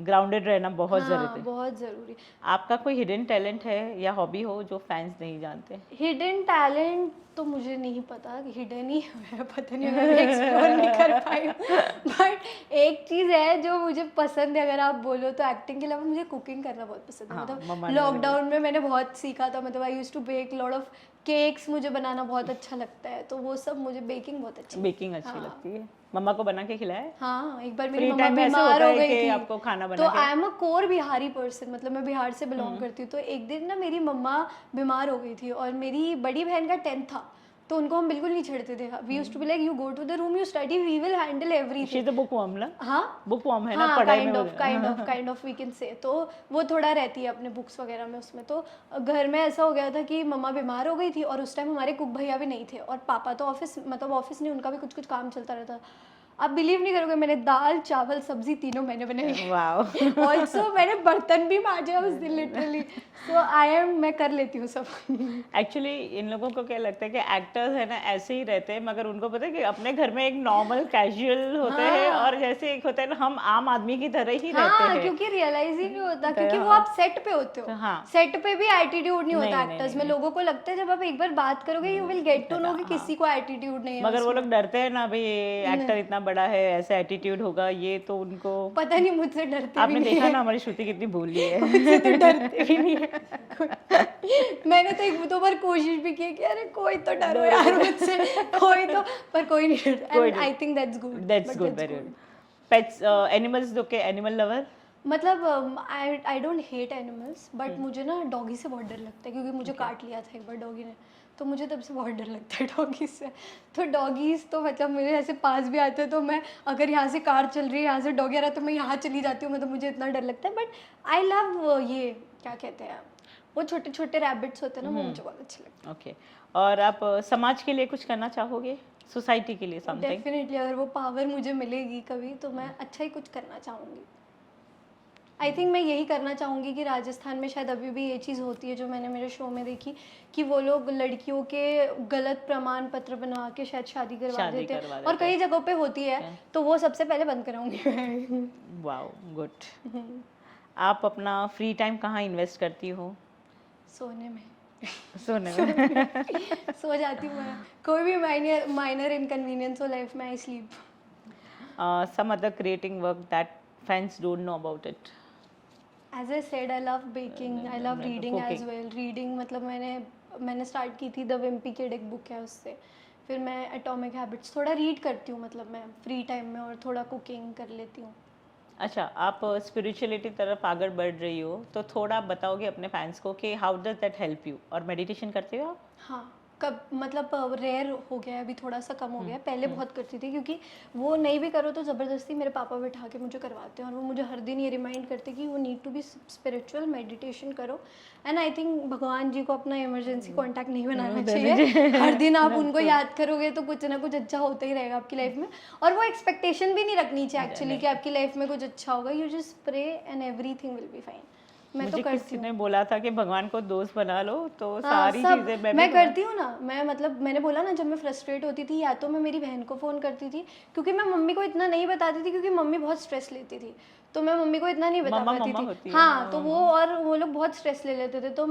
ग्राउंडेड रहना बहुत जरूरी है, बहुत ज़रूरी। आपका कोई हिडन टैलेंट है या हॉबी हो जो फैंस नहीं जानते? हिडन टैलेंट तो मुझे नहीं पता, हिडन ही है, पता नहीं मैं एक्सप्लोर नहीं कर पाई हूँ। बट एक चीज़ है जो मुझे पसंद है, अगर आप बोलो तो एक्टिंग के अलावा मुझे कुकिंग करना बहुत पसंद है। मतलब लॉकडाउन में मैंने बहुत सीखा था, मतलब I used to bake lot of cakes, मुझे बनाना बहुत अच्छा लगता है, तो वो सब मुझे बेकिंग बहुत अच्छी बेकिंग अच्छी लगती है। मम्मा को बना के खिलाया? हाँ, एक बार मेरी फ्री मम्मा टाइम में ऐसे बीमार होता हो है गई कि थी, आपको खाना बना तो के? I am a core Bihari person, मतलब मैं बिहार से बिलोंग करती हूँ। तो एक दिन ना मेरी मम्मा बीमार हो गई थी और मेरी बड़ी बहन का 10th था, तो उनको हम बिल्कुल नहीं छेड़ते थे। We used to be like you go to the room, you study, we will handle everything. She is a bookworm ना? हाँ बुकवर्म है ना, पढ़ाई में kind of we can say. तो वो थोड़ा रहती है अपने बुक्स वगैरह में उसमें। तो घर में ऐसा हो गया था कि मम्मा बीमार हो गई थी और उस टाइम हमारे कुक भैया भी नहीं थे और पापा तो ऑफिस, मतलब ऑफिस नहीं, उनका भी कुछ कुछ काम चलता रहता। आप बिलीव नहीं करोगे, मैंने दाल चावल सब्जी तीनों मैंने बनाई। वाओ। ऑल्सो मैंने बर्तन भी मांजे उस दिन लिटरली। सो मैं कर लेती हूँ सब। एक्चुअली इन लोगों को क्या लगता है कि एक्टर्स है ना ऐसे ही रहते हैं, मगर उनको पता है कि अपने घर में एक नॉर्मल कैजुअल होते हैं, और जैसे एक होता है ना हम आम आदमी की तरह ही रहते हैं। क्योंकि रियलाइज ही नहीं होता, क्योंकि वो आप सेट पे होते हो। सेट पे भी एटीट्यूड नहीं होता एक्टर्स में। लोगों को लगता है जब आप एक बार बात करोगे you will get to know कि किसी को एटीट्यूड नहीं है, मगर वो लोग डरते हैं ना भाई एक्टर इतना बड़ा है, ऐसा एटीट्यूड होगा, ये तो उनको पता नहीं। मुझसे डरते आपने भी नहीं देखा है। ना हमारी श्रुति कितनी भोली है। मुझसे तो डरते भी नहीं है। मैंने तो एक दो बार कोशिश भी की कि अरे कोई तो डरो यार मुझसे, कोई तो, पर कोई नहीं डरता। I think that's good, very good. Pets, animals, okay, animal lover? मतलब I don't hate animals, but मुझे ना डॉगी से बहुत डर लगता है, क्योंकि मुझे काट लिया था एक बार डॉगी ने, तो मुझे तब से बहुत डर लगता है डॉगी से। तो डॉगीज़ तो मतलब मेरे ऐसे पास भी आते हैं, तो मैं अगर यहाँ से कार चल रही है, यहाँ से डॉगी आ रहा है, तो मैं यहाँ चली जाती हूँ, मतलब मुझे इतना डर लगता है। बट आई लव ये क्या कहते हैं, वो छोटे छोटे रैबिट्स होते हैं ना, वो मुझे बहुत अच्छे लगते हैं। ओके, और आप समाज के लिए कुछ करना चाहोगे, सोसाइटी के लिए समथिंग? डेफिनेटली, अगर वो पावर मुझे मिलेगी कभी, तो मैं अच्छा ही कुछ करना चाहूँगी। आई थिंक मैं यही करना चाहूँगी कि राजस्थान में शायद अभी भी ये चीज़ होती है जो मैंने मेरे शो में देखी, कि वो लोग लड़कियों के गलत प्रमाण पत्र बनवा के शायद शादी करवा शादी देते हैं, करवा और देते कई जगहों पे होती है, हैं। तो वो सबसे पहले बंद कराऊंगी मैं। Wow, good. आप अपना फ्री टाइम कहाँ इन्वेस्ट करती हो? सोने में। सोने में। सो जाती हूँ मैं, कोई भी माइनर इनकन्वीनियंस हो लाइफ में, I sleep. Some other creating work that fans don't know about it. As I said, I love baking, I love reading as Cooking. Well. Reading मतलब मैंने स्टार्ट की थी द विम्पी किड, एक book है उससे। फिर मैं एटॉमिक हैबिट्स थोड़ा रीड करती हूँ, मतलब मैं फ्री टाइम में, और थोड़ा कुकिंग कर लेती हूँ। अच्छा, आप स्पिरिचुअलिटी तरफ आगे बढ़ रही हो, तो थोड़ा आप बताओगे अपने फैंस को कि how does that help you? और मेडिटेशन करते हो आप? हाँ, कब मतलब रेयर हो गया है, अभी थोड़ा सा कम हो गया है, पहले बहुत करती थी, क्योंकि वो नहीं भी करो तो ज़बरदस्ती मेरे पापा बिठा के मुझे करवाते हैं, और वो मुझे हर दिन ये रिमाइंड करते कि you need to be spiritual, meditation करो। एंड आई थिंक भगवान जी को अपना इमरजेंसी कॉन्टैक्ट नहीं बनाना चाहिए। हर दिन आप उनको याद करोगे तो कुछ ना कुछ अच्छा होता ही रहेगा आपकी लाइफ में, और वो एक्सपेक्टेशन भी नहीं रखनी चाहिए एक्चुअली कि आपकी लाइफ में कुछ अच्छा होगा। You just pray and everything will be fine. मैं तो मुझे करती किसी हूँ। ने बोला था कि भगवान को दोस्त बना लो, तो हाँ, सारी सब चीजें मैं भी करती हूँ ना। मैं मतलब मैंने बोला ना, जब मैं फ्रस्ट्रेट होती थी या तो मैं मेरी बहन को फ़ोन करती थी, क्योंकि मैं मम्मी को इतना नहीं बताती थी, क्योंकि मम्मी बहुत स्ट्रेस लेती थी, तो मैं मम्मी को इतना नहीं बता मम्मा पाती मम्मा थी। होती है, हाँ, हाँ, तो वो और वो लोग बहुत स्ट्रेस ले लेते थे, तो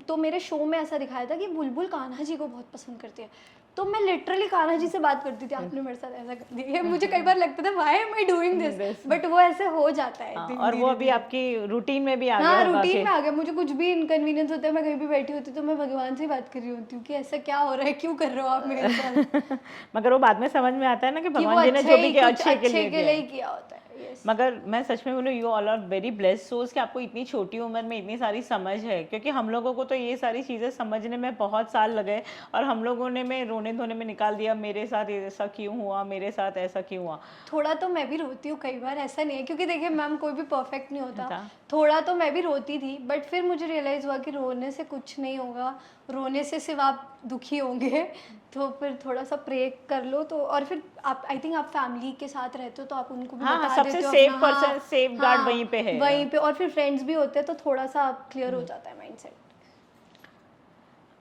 तो मेरे शो में ऐसा दिखाया था कि बुलबुल कान्हा जी को बहुत पसंद करती है, तो मैं लिटरली कान्हा जी से बात करती थी, आपने मेरे साथ ऐसा कर दिया। मुझे कई बार लगता था why am I doing this, but वो ऐसे हो जाता है हाँ, धीरे और वो अभी धीरे। आपकी रूटीन में भी आ गया हाँ, होगा रूटीन कि में आ गया। मुझे कुछ भी इनकन्वीनियंस होता है, मैं कहीं भी बैठी होती हूँ तो मैं भगवान से ही बात कर रही होती हूँ कि ऐसा क्या हो रहा है, क्यों कर रहे हो आप मेरे साथ। मगर वो बाद में समझ में आता है ना कि कि वो भगवान जी ने अच्छे जो भी ही किया कुछ अच्छे के अच्छे लिए के किया लिए है। ही किया होता है। यस। मगर मैं सच में बोलूँ, you all are very blessed souls कि आपको इतनी छोटी उम्र में इतनी सारी समझ है, क्योंकि हम लोगों को तो ये सारी चीज़ें समझने में बहुत साल लगे, और हम लोगों ने में रोने धोने में निकाल दिया, मेरे साथ ऐसा क्यों हुआ, मेरे साथ ऐसा क्यों हुआ। थोड़ा तो मैं भी रोती हूँ कई बार, ऐसा नहीं है, क्योंकि देखिए मैम कोई भी परफेक्ट नहीं होता। था थोड़ा तो मैं भी रोती थी, बट फिर मुझे रियलाइज़ हुआ कि रोने से कुछ नहीं होगा, रोने से सिर्फ आप दुखी होंगे। तो फिर थोड़ा सा प्रे कर लो, तो और फिर आप, आई थिंक आप फैमिली के साथ रहते हो तो आप उनको भी हाँ हाँ, बता सबसे देते हो सेफ अपना। हाँ, पर्सन, सेफ गार्ड वहीं पे है। वहीं पे, और फिर फ्रेंड्स भी होते हैं तो थोड़ा सा क्लियर हो जाता है माइंडसेट।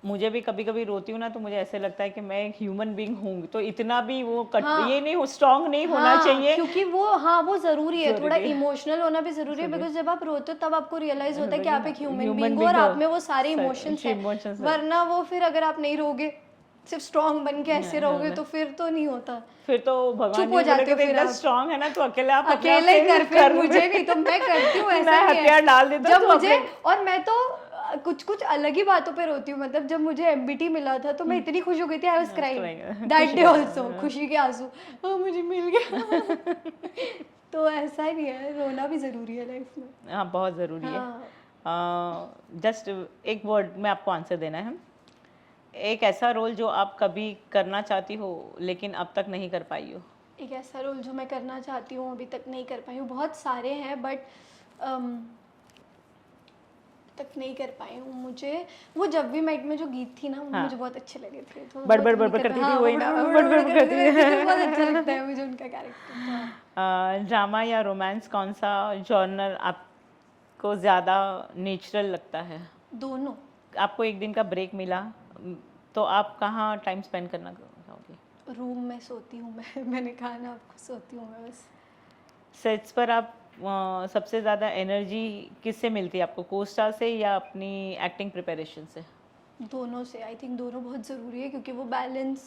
मुझे भी कभी कभी रोती हूँ ना, तो मुझे ऐसे लगता है कि मैं एक ह्यूमन बीइंग हूँ, तो इतना भी वो हाँ, ये नहीं हो, स्ट्रांग नहीं होना हाँ, चाहिए। क्योंकि वो, हाँ, वो ज़रूरी है, थोड़ा जरूरी है, इमोशनल होना भी ज़रूरी है, जरूरी बिकॉज जब आप रोते हो तब आपको रियलाइज़ होता है कि आप एक ह्यूमन ह्यूमन बीइंग हो और बीइंग आप में वो सारे इमोशंस हैं। इमोशंस है। वरना वो फिर अगर आप नहीं रहोगे, सिर्फ स्ट्रांग बन के ऐसे रहोगे, तो फिर तो नहीं होता। फिर तो भगवान चुप जी हो बोले जाते कि हो तो फिर इतना आप। स्ट्रांग है ना, तो अकेले आप अपने आप अकेले ही से फिर मुझे भी तो मैं करती हूँ, ऐसा मैं नहीं है। हथियार डाल देता जब हूँ, मुझे, अपने और मैं तो कुछ कुछ अलग ही बातों पे रोती हूँ। मतलब जब मुझे एमबीटी मिला था तो मैं इतनी खुश हो गई थी, I was crying that day also, खुशी के आंसू, मुझे मिल गया। तो ऐसा ही नहीं है, रोना भी ज़रूरी है लाइफ में। हाँ, बहुत ज़रूरी है। हाँ, जस्ट एक वर्ड में आपको आंसर देना है। एक ऐसा रोल जो आप कभी करना चाहती हो लेकिन अब तक नहीं कर पाई हो। एक ऐसा रोल जो मैं करना चाहती हूँ अभी तक नहीं कर पाई हूँ, बहुत सारे हैं, बट तक नहीं कर पाई हूँ। मुझे वो जब वी मेट में जो गीत थी ना, वो हाँ। मुझे बहुत अच्छे लगे थे, तो बड़बड़ बहुत बड़बड़ करती थी, हाँ, वही ना, बड़बड़ बड़बड़ बड़बड़ करती करती थी, थी। बहुत अच्छा लगता है मुझे उनका कैरेक्टर। ड्रामा या रोमांस, कौन सा जॉनर आपको ज़्यादा नेचुरल लगता है? दोनों। आपको एक दिन का ब्रेक मिला, तो आप कहाँ टाइम स्पेंड करना चाहोगे? रूम में सोती हूँ मैं। मैंने कहा ना आपको, सोती हूँ मैं बस। सेट्स पर आप सबसे ज़्यादा एनर्जी किससे मिलती है आपको, को स्टार से या अपनी एक्टिंग प्रिपरेशन से? दोनों से, आई थिंक दोनों बहुत ज़रूरी है, क्योंकि वो बैलेंस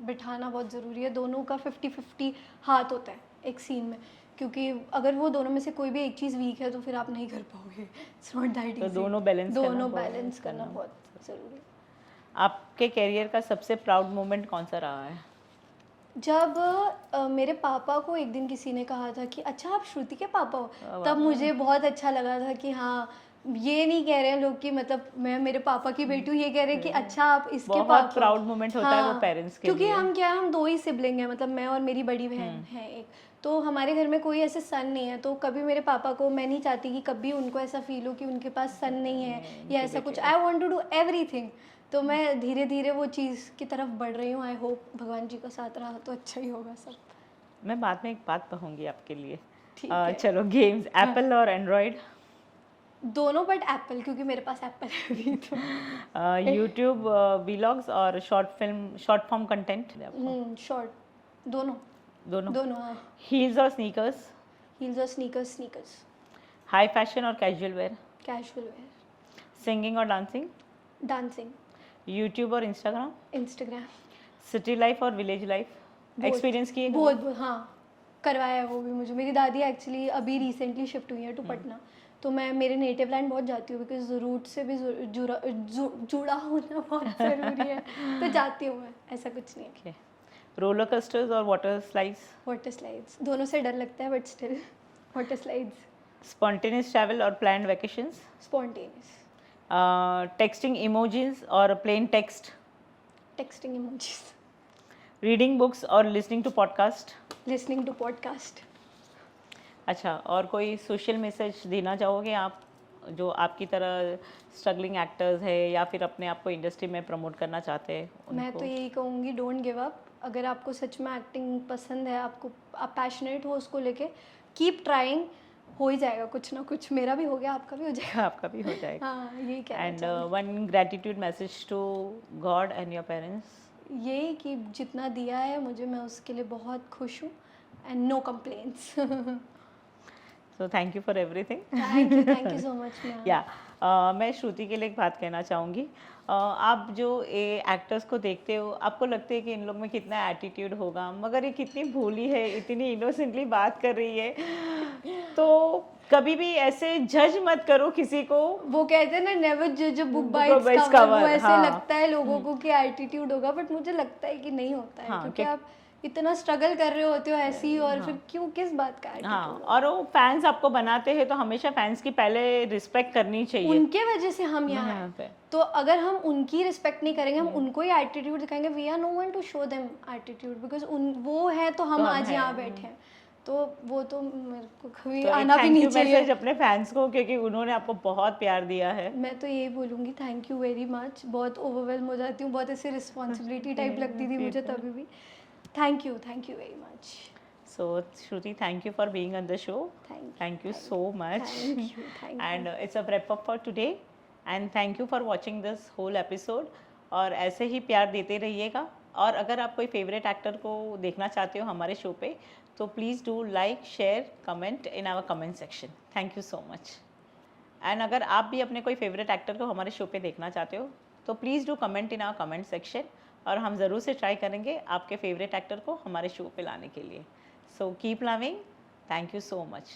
बिठाना बहुत ज़रूरी है। दोनों का 50-50 हाथ होता है एक सीन में, क्योंकि अगर वो दोनों में से कोई भी एक चीज़ वीक है तो फिर आप नहीं कर पाओगे। इट्स नॉट दैट तो इजी। दोनों बैलेंस करना बहुत ज़रूरी है। आपके करियर का सबसे प्राउड मोमेंट कौन सा रहा है? जब मेरे पापा को एक दिन किसी ने कहा था कि अच्छा आप श्रुति के पापा हो, तब मुझे बहुत अच्छा लगा था कि हाँ, ये नहीं कह रहे हैं लोग कि मतलब मैं मेरे पापा की बेटी हूँ, ये कह रहे हैं कि अच्छा आप इसके बहुत पापा। प्राउड मोमेंट होता है वो पेरेंट्स के क्योंकि लिए। हम क्या, हम दो ही सिबलिंग हैं, मतलब मैं और मेरी बड़ी बहन है एक, तो हमारे घर में कोई ऐसे सन नहीं है, तो कभी मेरे पापा को, मैं नहीं चाहती कि कभी उनको ऐसा फील हो कि उनके पास सन नहीं है या ऐसा कुछ। I want to do everything. तो मैं धीरे धीरे वो चीज़ की तरफ बढ़ रही हूँ। आई होप भगवान जी का साथ रहा तो अच्छा ही होगा सब। मैं बाद में एक बात कहूँगी आपके लिए, ठीक है। चलो गेम्स, एप्पल और एंड्रॉयड? दोनों, बट एप्पल, क्योंकि मेरे पास एप्पल है अभी तो। यूट्यूब व्लॉग्स और शॉर्ट फॉर्म कंटेंट? शॉर्ट, दोनों। दोनों। दोनों, हाँ। हील्स और स्नीकर्स? हील्स और स्नीकर्स। स्नीकर्स। हाई फैशन और casual wear? Casual wear. Singing और डांसिंग? डांसिंग। यूट्यूब और इंस्टाग्राम? इंस्टाग्राम। सिटी लाइफ और विलेज लाइफ? एक्सपीरियंस किए? बहुत, हाँ, करवाया है वो भी मुझे। मेरी दादी एक्चुअली अभी रिसेंटली शिफ्ट हुई है टू पटना, तो मैं मेरे नेटिव लैंड बहुत जाती हूँ, बिकॉज रूट से भी जुड़ा होना बहुत ज़रूरी है, तो जाती हूँ मैं, ऐसा कुछ नहीं है। रोलर कोस्टर्स और वाटर स्लाइड्स? वाटर स्लाइड्स, दोनों से डर लगता है, but still water slides. Spontaneous travel और planned vacations? Spontaneous. Texting emojis और plain text? Texting emojis. Reading books और listening to podcast? Listening to podcast. अच्छा, और कोई सोशल मैसेज देना चाहोगे आप, जो आपकी तरह स्ट्रगलिंग एक्टर्स है या फिर अपने आप को इंडस्ट्री में प्रमोट करना चाहते हैं उनको? मैं तो यही कहूँगी, डोंट गिव अप। अगर आपको सच में एक्टिंग पसंद है, आप पैशनेट हो उसको लेके, कीप ट्राइंग, हो ही जाएगा कुछ ना कुछ। मेरा भी हो गया, आपका भी हो जाएगा। आपका भी हो जाएगा। हाँ, यही कहना एंड चाहूँगी। One gratitude message to God and your parents? यही कि जितना दिया है मुझे, मैं उसके लिए बहुत खुश हूँ, and no complaints. So thank you for everything. Thank you so much. या मैं श्रुति के लिए एक बात कहना चाहूँगी। आप जो ये एक्टर्स को देखते हो, आपको लगता है कि इन लोग में कितना एटीट्यूड होगा, मगर ये कितनी भोली है, इतनी इनोसेंटली बात कर रही है, तो कभी भी ऐसे जज मत करो किसी को। वो कहते हैं ना, नेवर जज a book by by it's its cover. cover, वो ऐसे हाँ। लगता है लोगों को कि एटीट्यूड होगा, बट मुझे लगता है कि नहीं होता है, हाँ, क्योंकि आप इतना स्ट्रगल कर रहे होते हो ऐसी, और हाँ। फिर क्यों, किस बात का एटीट्यूड? हाँ, और वो फैंस आपको बनाते हैं, तो हमेशा फैंस की पहले रिस्पेक्ट करनी चाहिए। उनके वजह से हम यहाँ यहाँ हैं। पे। तो अगर हम उनकी रिस्पेक्ट नहीं करेंगे, हम उनको ही एटीट्यूड दिखाएंगे, we are no one to show them attitude, because वो है तो हम तो हम आज हैं। यहाँ बैठे हैं। तो वो तो मेरे को कभी तो आना भी थैंक नहीं यू मैसेज चाहिए। अपने फैंस को, क्योंकि उन्होंने आपको बहुत प्यार दिया है। मैं तो यही बोलूँगी, थैंक यू वेरी मच। बहुत ओवरवेलम हो जाती हूँ, बहुत ऐसी रिस्पॉन्सिबिलिटी टाइप लगती थी मुझे तभी भी। Thank you very much. So Shruti, thank you for being on the show. Thank you so much. Thank you. And it's a wrap up for today. And thank you for watching this whole episode. और ऐसे ही प्यार देते रहिएगा। और अगर आप कोई favourite actor को देखना चाहते हो हमारे शो पे, तो please do like, share, comment in our comment section. Thank you so much. And अगर आप भी अपने कोई फेवरेट एक्टर को हमारे शो पे देखना चाहते हो, तो please do comment in our comment section, और हम ज़रूर से ट्राई करेंगे आपके फेवरेट एक्टर को हमारे शो पे लाने के लिए। So keep loving. Thank you so much.